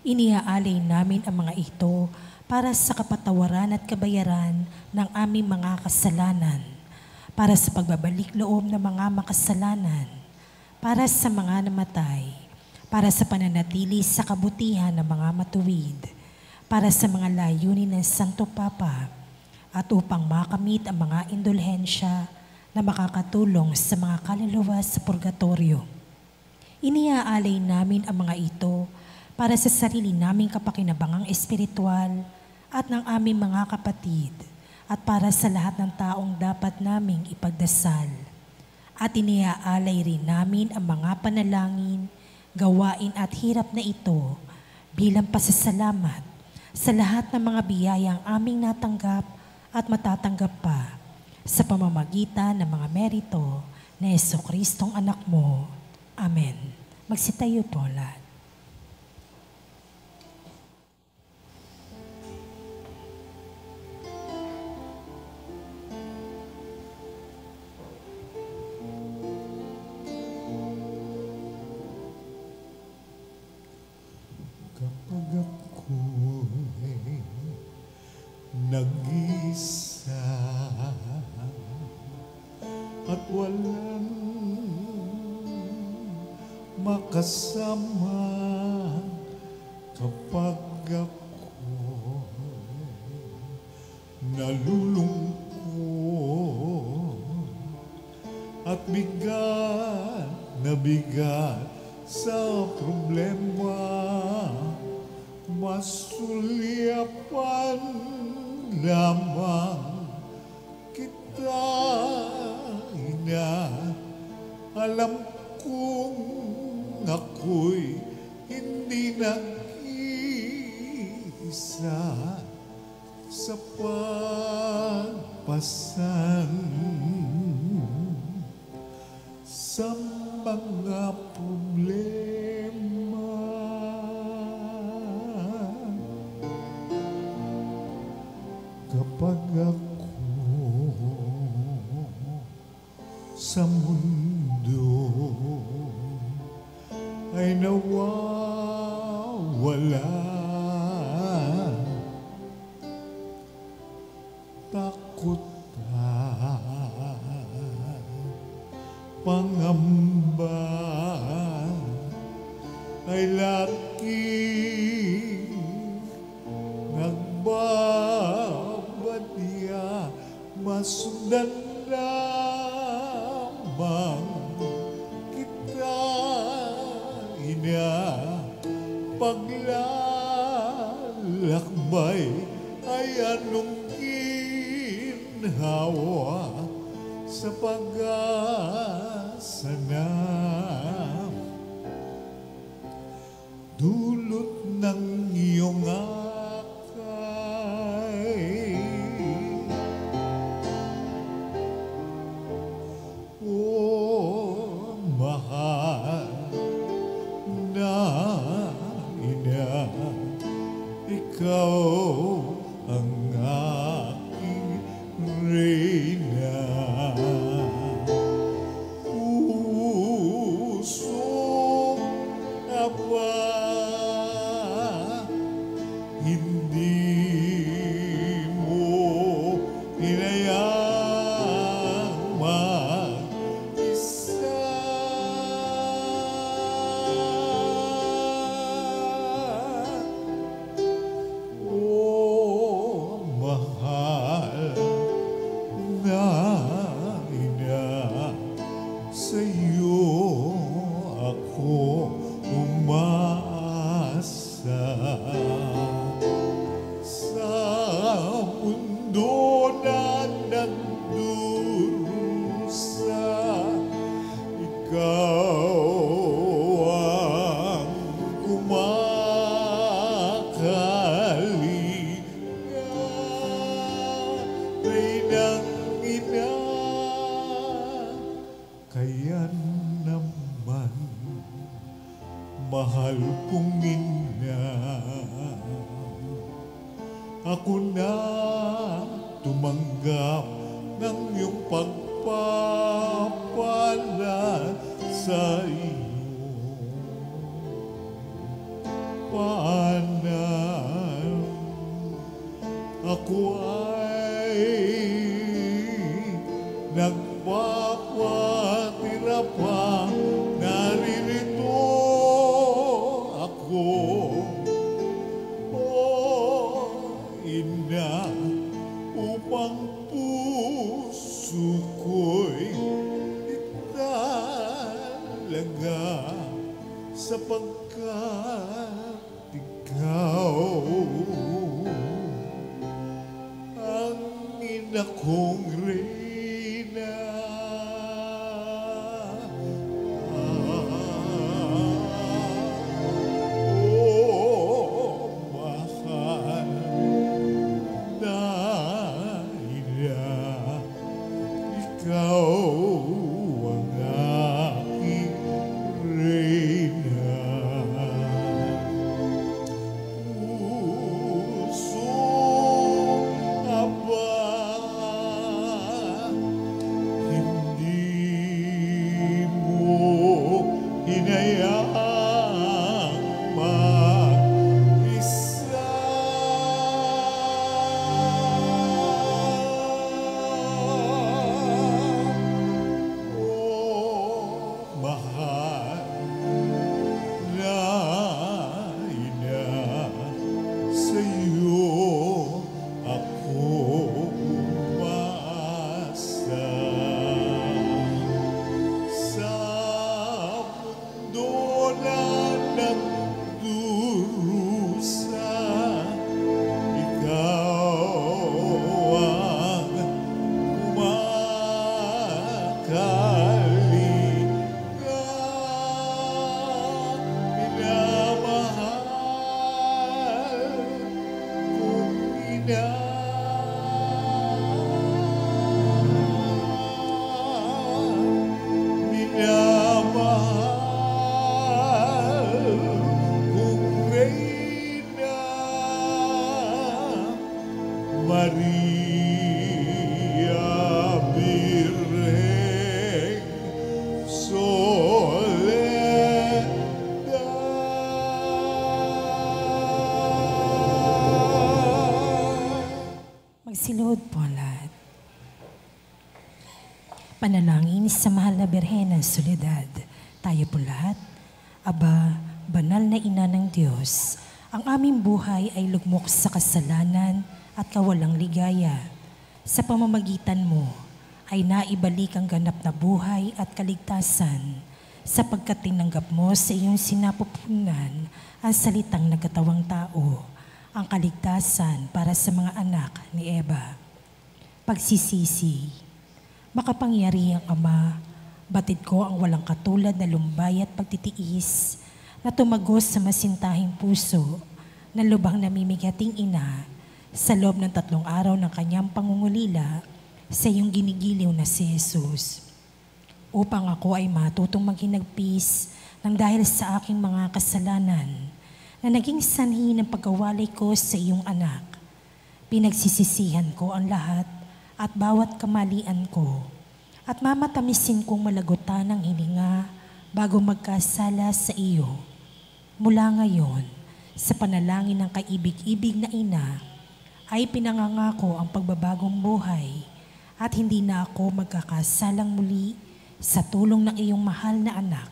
Iniaalay namin ang mga ito para sa kapatawaran at kabayaran ng aming mga kasalanan, para sa pagbabalik loob ng mga makasalanan, para sa mga namatay, para sa pananatili sa kabutihan ng mga matuwid, para sa mga layunin ng Santo Papa, at upang makamit ang mga indulhensya na makakatulong sa mga kaluluwa sa purgatorio. Iniaalay namin ang mga ito para sa sarili naming kapakinabangang espiritual at ng aming mga kapatid at para sa lahat ng taong dapat naming ipagdasal. At iniaalay rin namin ang mga panalangin, gawain at hirap na ito bilang pasasalamat sa lahat ng mga biyayang aming natanggap at matatanggap pa sa pamamagitan ng mga merito na Jesucristong anak mo. Amen. Magsitayo po lahat. Kapag ako'y nag-isa at walang makasama, kapag ako'y nalulungkot at bigat na bigat sa problema, masulyapan lamang kita, Ina. Alam kong ako'y hindi nag-iisa sa pagpasan sa mga problema. Kapag ako sa mundo ay nawawala, takot at pangamba ay laging nagbabadya, masundan lamang kita, Ina. Paglalakbay ay anong ginhawa sa pag-asa na dulot ng iyong akay. Oh, mahal na Ina, ikaw ang aking reyna. Puso na ba hindi mo hinayang mag-isa? Oh, mahal na Ina, sa'yo ako umaasa. Sa mundo na nagdurusa, ikaw ang kumakalinga. Reynang Ina, kaya naman mahal kong Ina, ako na tumanggap ng iyong pagpapala sa iyo. Paanan ako ay nagpapatira pa, naririto ako. Oh, Ina, upang puso ko'y italaga, sapagkat ikaw ang ina kong reyna. Oh, mahal na Ina, ikaw ang aking reyna. Puso abay lahat. Panalangin sa mahal na Birhen ng Soledad. Tayo po lahat. Aba, banal na ina ng Diyos, ang aming buhay ay lugmok sa kasalanan at kawalang ligaya. Sa pamamagitan mo ay naibalik ang ganap na buhay at kaligtasan sapagkat tinanggap mo sa iyong sinapupunan ang salitang nagkatawang tao, ang kaligtasan para sa mga anak ni Eva. Pagsisisi, makapangyarihang Ama, batid ko ang walang katulad na lumbay at pagtitiis na tumagos sa masintahing puso na lubhang namimigating ina sa loob ng 3 araw ng kanyang pangungulila sa iyong ginigiliw na si Jesus. Upang ako ay matutong maghinagpis ng dahil sa aking mga kasalanan na naging sanhi ng pagkawalay ko sa iyong anak. Pinagsisisihan ko ang lahat at bawat kamalian ko at mamatamisin kong malagutan ang hininga bago magkasala sa iyo. Mula ngayon, sa panalangin ng kaibig-ibig na ina, ay pinangangako ang pagbabagong buhay at hindi na ako magkakasalang muli sa tulong ng iyong mahal na anak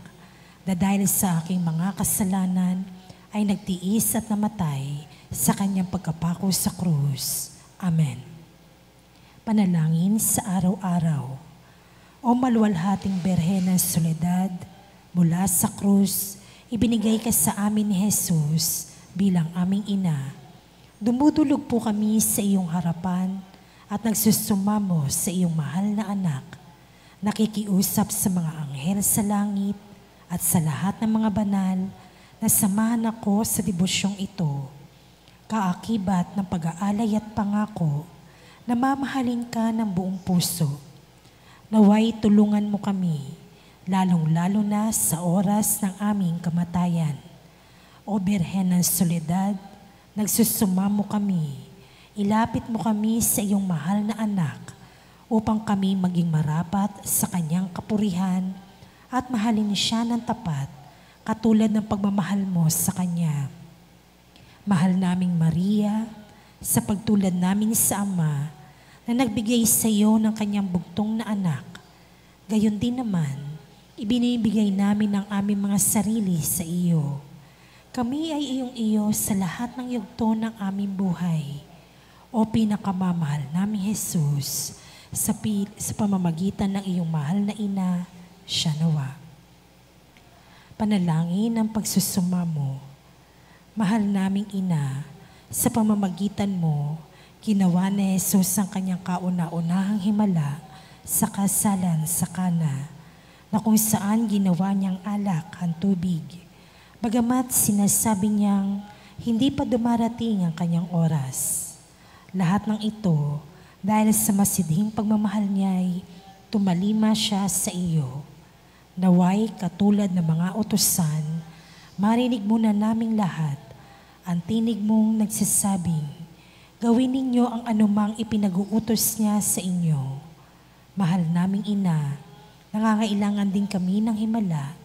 na dahil sa aking mga kasalanan ay nagtiis at namatay sa kanyang pagkapako sa krus. Amen. Panalangin sa araw-araw. O maluwalhating Birhen ng Soledad, mula sa krus, ibinigay ka sa amin ni Jesus bilang aming ina. Dumudulog po kami sa iyong harapan at nagsusumamo sa iyong mahal na anak. Nakikiusap sa mga anghel sa langit at sa lahat ng mga banal na samahan ako sa devosyong ito. Kaakibat ng pag-aalay at pangako na mamahalin ka ng buong puso. Naway tulungan mo kami, lalong-lalo na sa oras ng aming kamatayan. O Birhen ng Soledad, nagsusumamo kami, ilapit mo kami sa iyong mahal na anak upang kami maging marapat sa kanyang kapurihan at mahalin siya ng tapat katulad ng pagmamahal mo sa kanya. Mahal naming Maria, sa pagtulad namin sa Ama na nagbigay sa iyo ng kanyang bugtong na anak, gayon din naman, ibinibigay namin ang aming mga sarili sa iyo. Kami ay iyong iyo sa lahat ng yugto ng aming buhay. O pinakamamahal namin Jesus, sa pamamagitan ng iyong mahal na ina, siya nawa. Panalangin ng pagsusumamo. Mahal naming ina, sa pamamagitan mo, ginawa ni Jesus ang kanyang kauna-unahang himala sa kasalan sa Kana, na kung saan ginawa niyang alak ang tubig. Bagamat sinasabi niyang hindi pa dumarating ang kanyang oras. Lahat ng ito, dahil sa masidhing pagmamahal niya'y tumalima siya sa iyo. Naway katulad ng mga utusan, marinig muna naming lahat ang tinig mong nagsasabing, gawin ninyo ang anumang ipinag-uutos niya sa inyo. Mahal naming ina, nangangailangan din kami ng himala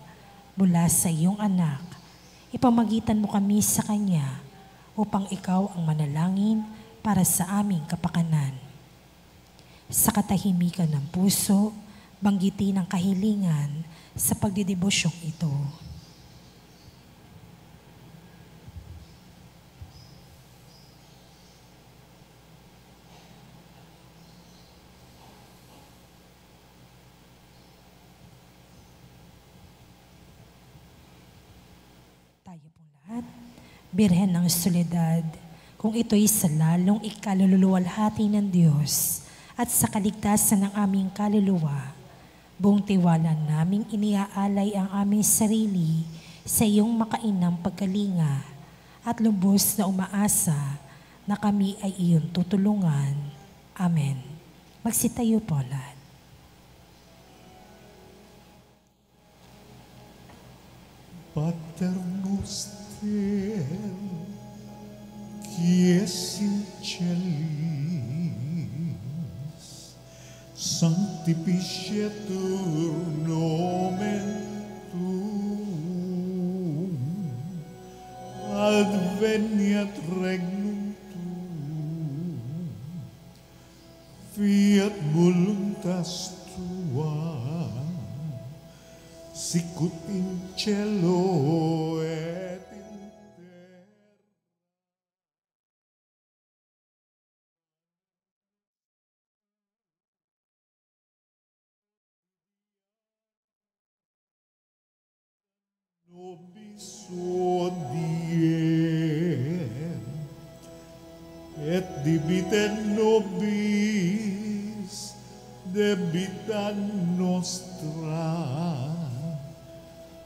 mula sa iyong anak. Ipamagitan mo kami sa kanya upang ikaw ang manalangin para sa aming kapakanan. Sa katahimikan ng puso, banggitin ang kahilingan sa pagdidevosyong ito. Tayo po lahat, Birhen ng Soledad, kung ito'y sa lalong ikaluluwalhati ng Diyos at sa kaligtasan ng aming kaluluwa, buong tiwala naming iniaalay ang aming sarili sa iyong makainang pagkalinga at lubos na umaasa na kami ay iyong tutulungan. Amen. Magsitayo po lahat. Pater noster, qui es in celis, sanctificetur nomen tuum, adveniat regnum tuum, fiat voluntas tua, sicut in cielo et in terra. Nobis odiem, et debite nobis debita nostra,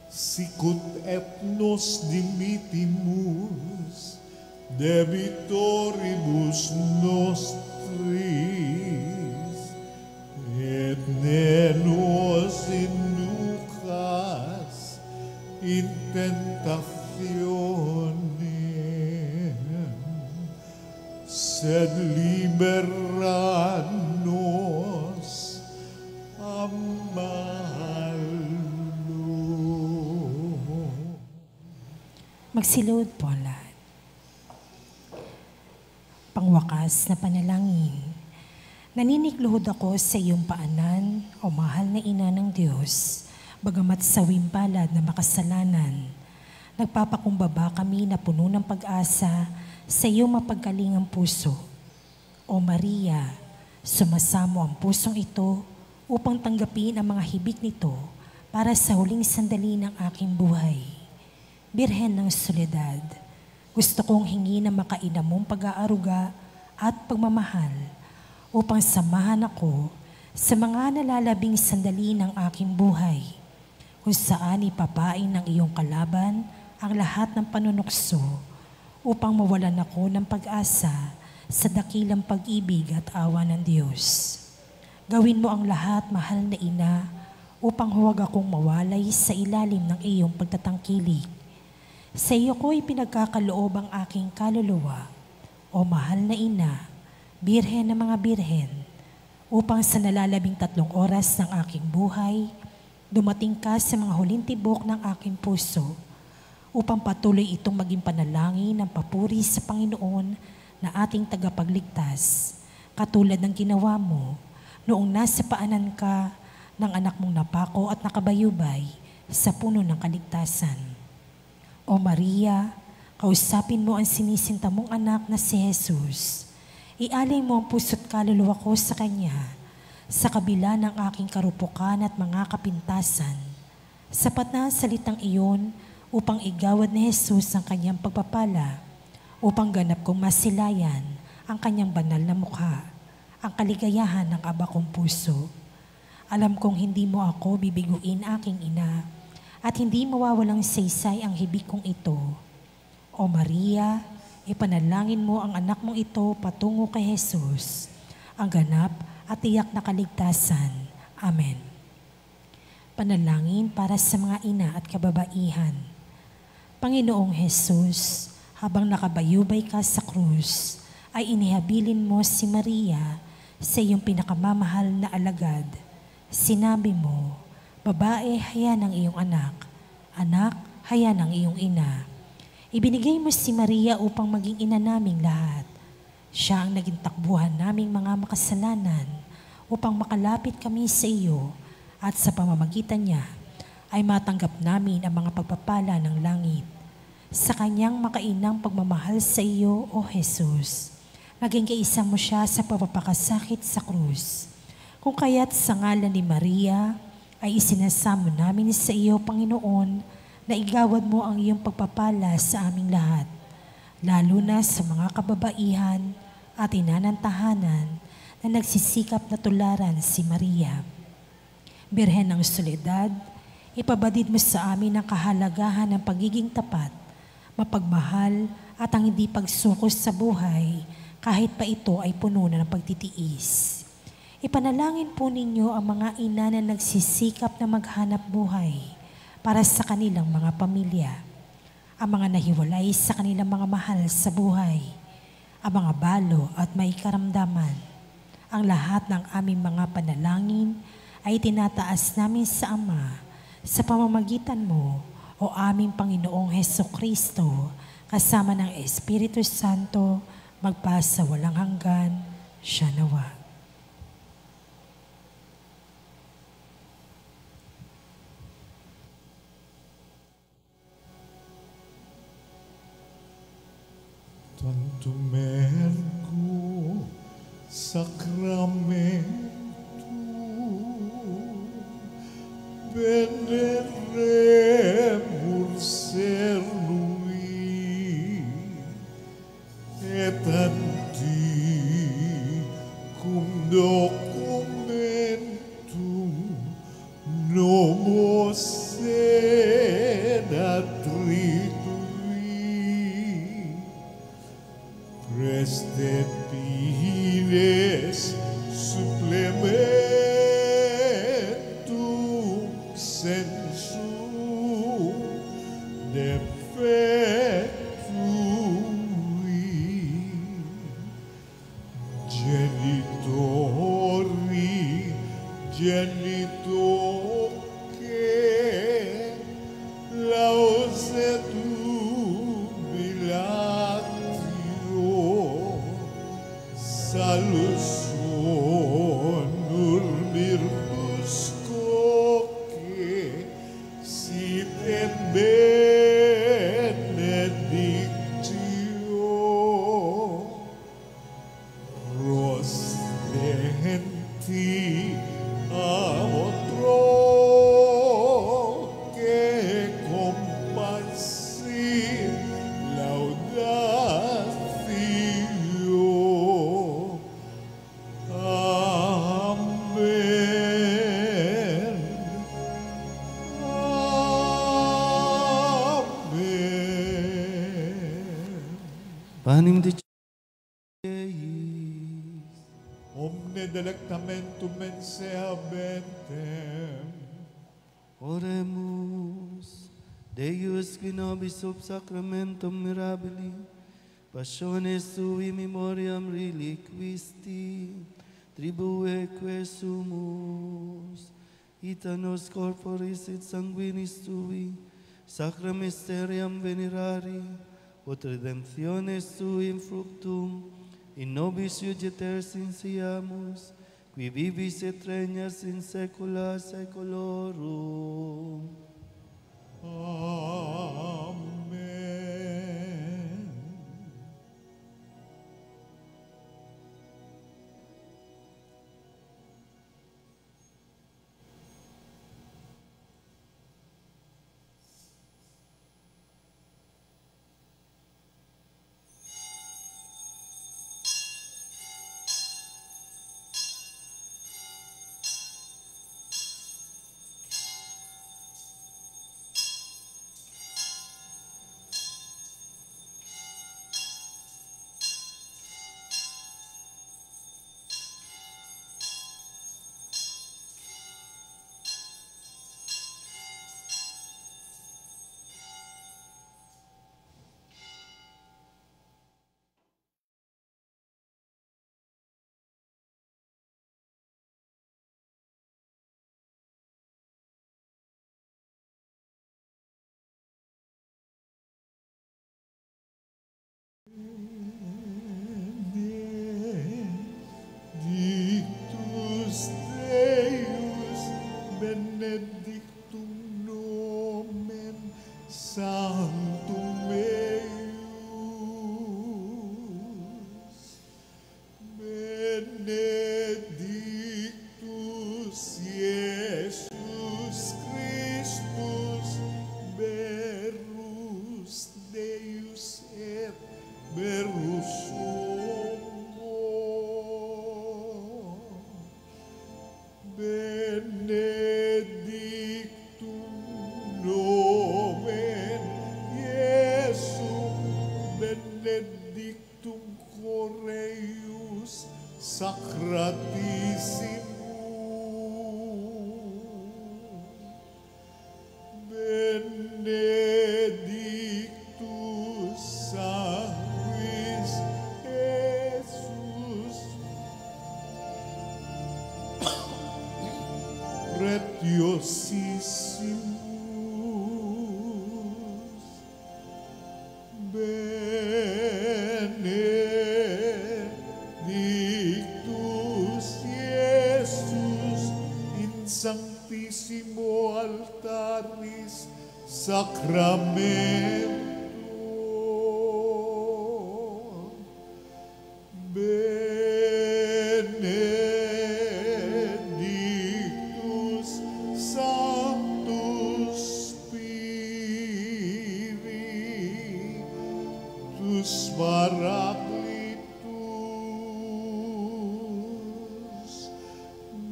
sicut et nos dimitimus debitoribus nostris, et ne nos inducas in tentationem, sed libera nos a malo. Magsilod po ang lahat. Pangwakas na panalangin. Naninikluhod ako sa iyong paanan, o mahal na ina ng Diyos, bagamat sawing palad na makasalanan. Nagpapakumbaba kami na puno ng pag-asa sa iyong mapagkalingang puso. O Maria, sumasamo ang pusong ito upang tanggapin ang mga hibik nito para sa huling sandali ng aking buhay. Birhen ng Soledad, gusto kong hingi na makaina mong pag-aaruga at pagmamahal upang samahan ako sa mga nalalabing sandali ng aking buhay, kung saan ipapain ng iyong kalaban ang lahat ng panunukso upang mawalan ako ng pag-asa sa dakilang pag-ibig at awa ng Diyos. Gawin mo ang lahat, mahal na ina, upang huwag akong mawalay sa ilalim ng iyong pagtatangkilik. Sa iyo ko'y pinagkakaloob ang aking kaluluwa, o mahal na ina, birhen ng mga birhen, upang sa nalalabing 3 oras ng aking buhay, dumating ka sa mga huling tibok ng aking puso, upang patuloy itong maging panalangin ng papuri sa Panginoon na ating tagapagligtas, katulad ng ginawa mo noong nasa paanan ka ng anak mong napako at nakabayubay sa puno ng kaligtasan. O Maria, kausapin mo ang sinisinta mong anak na si Jesus. Ialay mo ang puso't kaluluwa ko sa Kanya, sa kabila ng aking karupukan at mga kapintasan. Sapat na ang salitang iyon upang igawad ni Jesus ang Kanyang pagpapala, upang ganap kong masilayan ang Kanyang banal na mukha, ang kaligayahan ng aba kong puso. Alam kong hindi mo ako bibiguin, aking ina, at hindi mawawalang saysay ang hibik kong ito. O Maria, ipanalangin mo ang anak mong ito patungo kay Jesus, ang ganap at tiyak na kaligtasan. Amen. Panalangin para sa mga ina at kababaihan. Panginoong Jesus, habang nakabayubay ka sa krus, ay inihabilin mo si Maria sa iyong pinakamamahal na alagad. Sinabi mo, babae, haya ng iyong anak. Anak, haya ng iyong ina. Ibinigay mo si Maria upang maging ina naming lahat. Siya ang naging takbuhan naming mga makasalanan upang makalapit kami sa iyo, at sa pamamagitan niya ay matanggap namin ang mga pagpapala ng langit. Sa kanyang makainang pagmamahal sa iyo, O Jesus, naging kaisa mo siya sa pagpapakasakit sa krus. Kung kaya't sa ngalan ni Maria, ay isinasamo namin sa iyo, Panginoon, na igawad mo ang iyong pagpapala sa aming lahat, lalo na sa mga kababaihan at ina ng tahanan na nagsisikap na tularan si Maria. Birhen ng Soledad, ipabadid mo sa amin ang kahalagahan ng pagiging tapat, mapagmahal at ang hindi pagsukos sa buhay kahit pa ito ay puno na ng pagtitiis. Ipanalangin po ninyo ang mga ina na nagsisikap na maghanap buhay para sa kanilang mga pamilya, ang mga nahiwalay sa kanilang mga mahal sa buhay, ang mga balo at may karamdaman. Ang lahat ng aming mga panalangin ay tinataas namin sa Ama sa pamamagitan mo, O aming Panginoong Hesukristo, kasama ng Espiritu Santo, magpasa walang hanggan. Siya nawa. Tantumergo Sacramento Veneremur Cernui et anticum documentum nomos sedatritui Preste Pines supplementum sensu defectui genitori genitoque lausetum bilatio salus honor virtus coque sit et benedictio prostenti amotroque compassi laudatio Amen. Amen. Panim de Omne delectamentum mense habentem. Oremus, Deus qui nobis sub sacramentum mirabili, passiones sui memoriam reliquisti, tribueque sumus, ita nos corporis et sanguinis tui, sacra mysterium venerari, ut redemptiones tui in fructum, in nobis iugeter sinciamus, qui vivis et regnas in saecula saeculorum. Amen. Benedictus Deus, benedictum nomen sanctum eius. Benedictus Iesus Christus, verus Deus et verus homo. Benedictum nomen Iesum, benedictum Coreus sacratissimum. Benedictus sanguis Jesus pretiosissimus. Benedictus Iesus in sanctissimo altaris sacramento.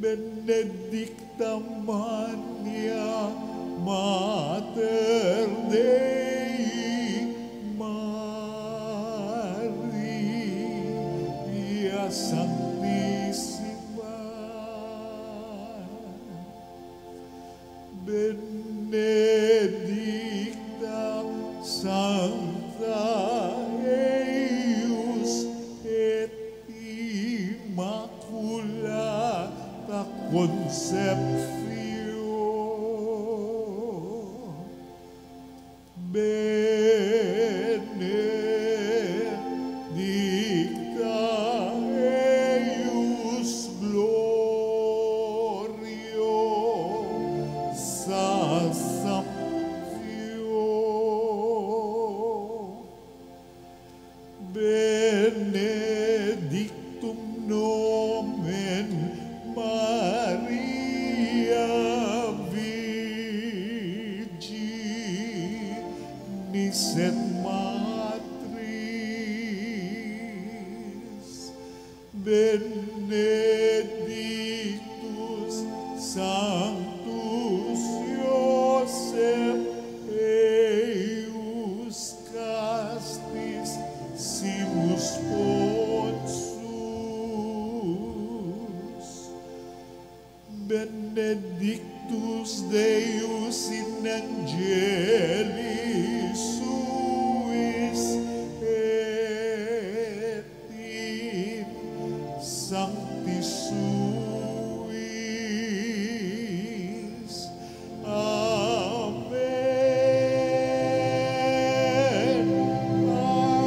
Benedicta Maria, Mater Dei, Maria Sanctissima, benedicta Sancta eius et Immaculata Conceptio, benedicta eius gloriosa Sanctio, benedictum nomen Maria Virginis et Matris, benedictus Sanctus Iosef eius castis Simus Ponsus, benedictus Deus in angelis suis et in sanctis suis. Amen. Amen.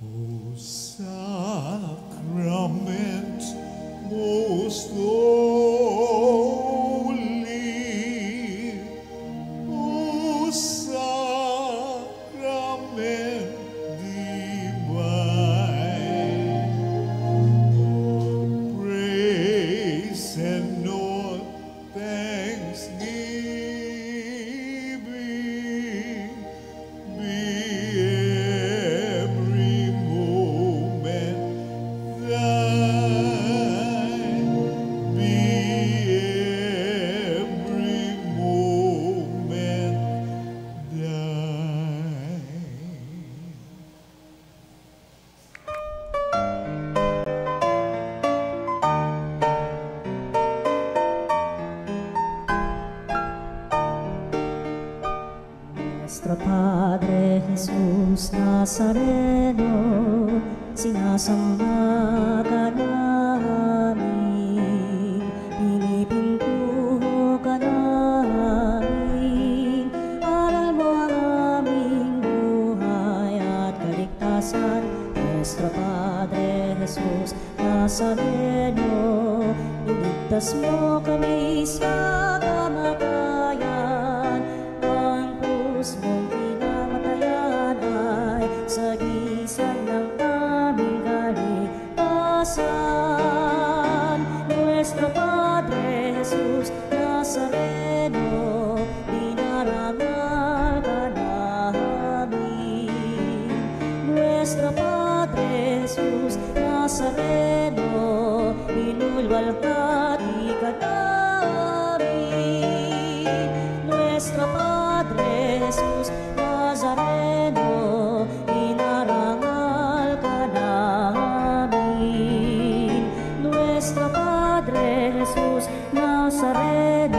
O sacrament most holy, O sacrament divine, praise and all thanksgiving be every moment thine, be every moment thine. Nuestro Padre Jesús Nazareno, sinasamba ka namin, pinipintuho ka namin, aral mo ang aming buhay at kaligtasan. Nuestro Padre Jesús Nazareno, iligtas mo kami sa kamatayan, ang krus mong pinamatayan ay sagisag ng aming kaligtasan. Nuestro Padre Jesus Nazareno, dinarangal ka namin. Nuestro Padre Jesus Nazareno, inulwalhati ka namin. Nuestro Padre Jesus Nazareno, inarangal ka namin. Nuestro Padre Jesus Nazareno,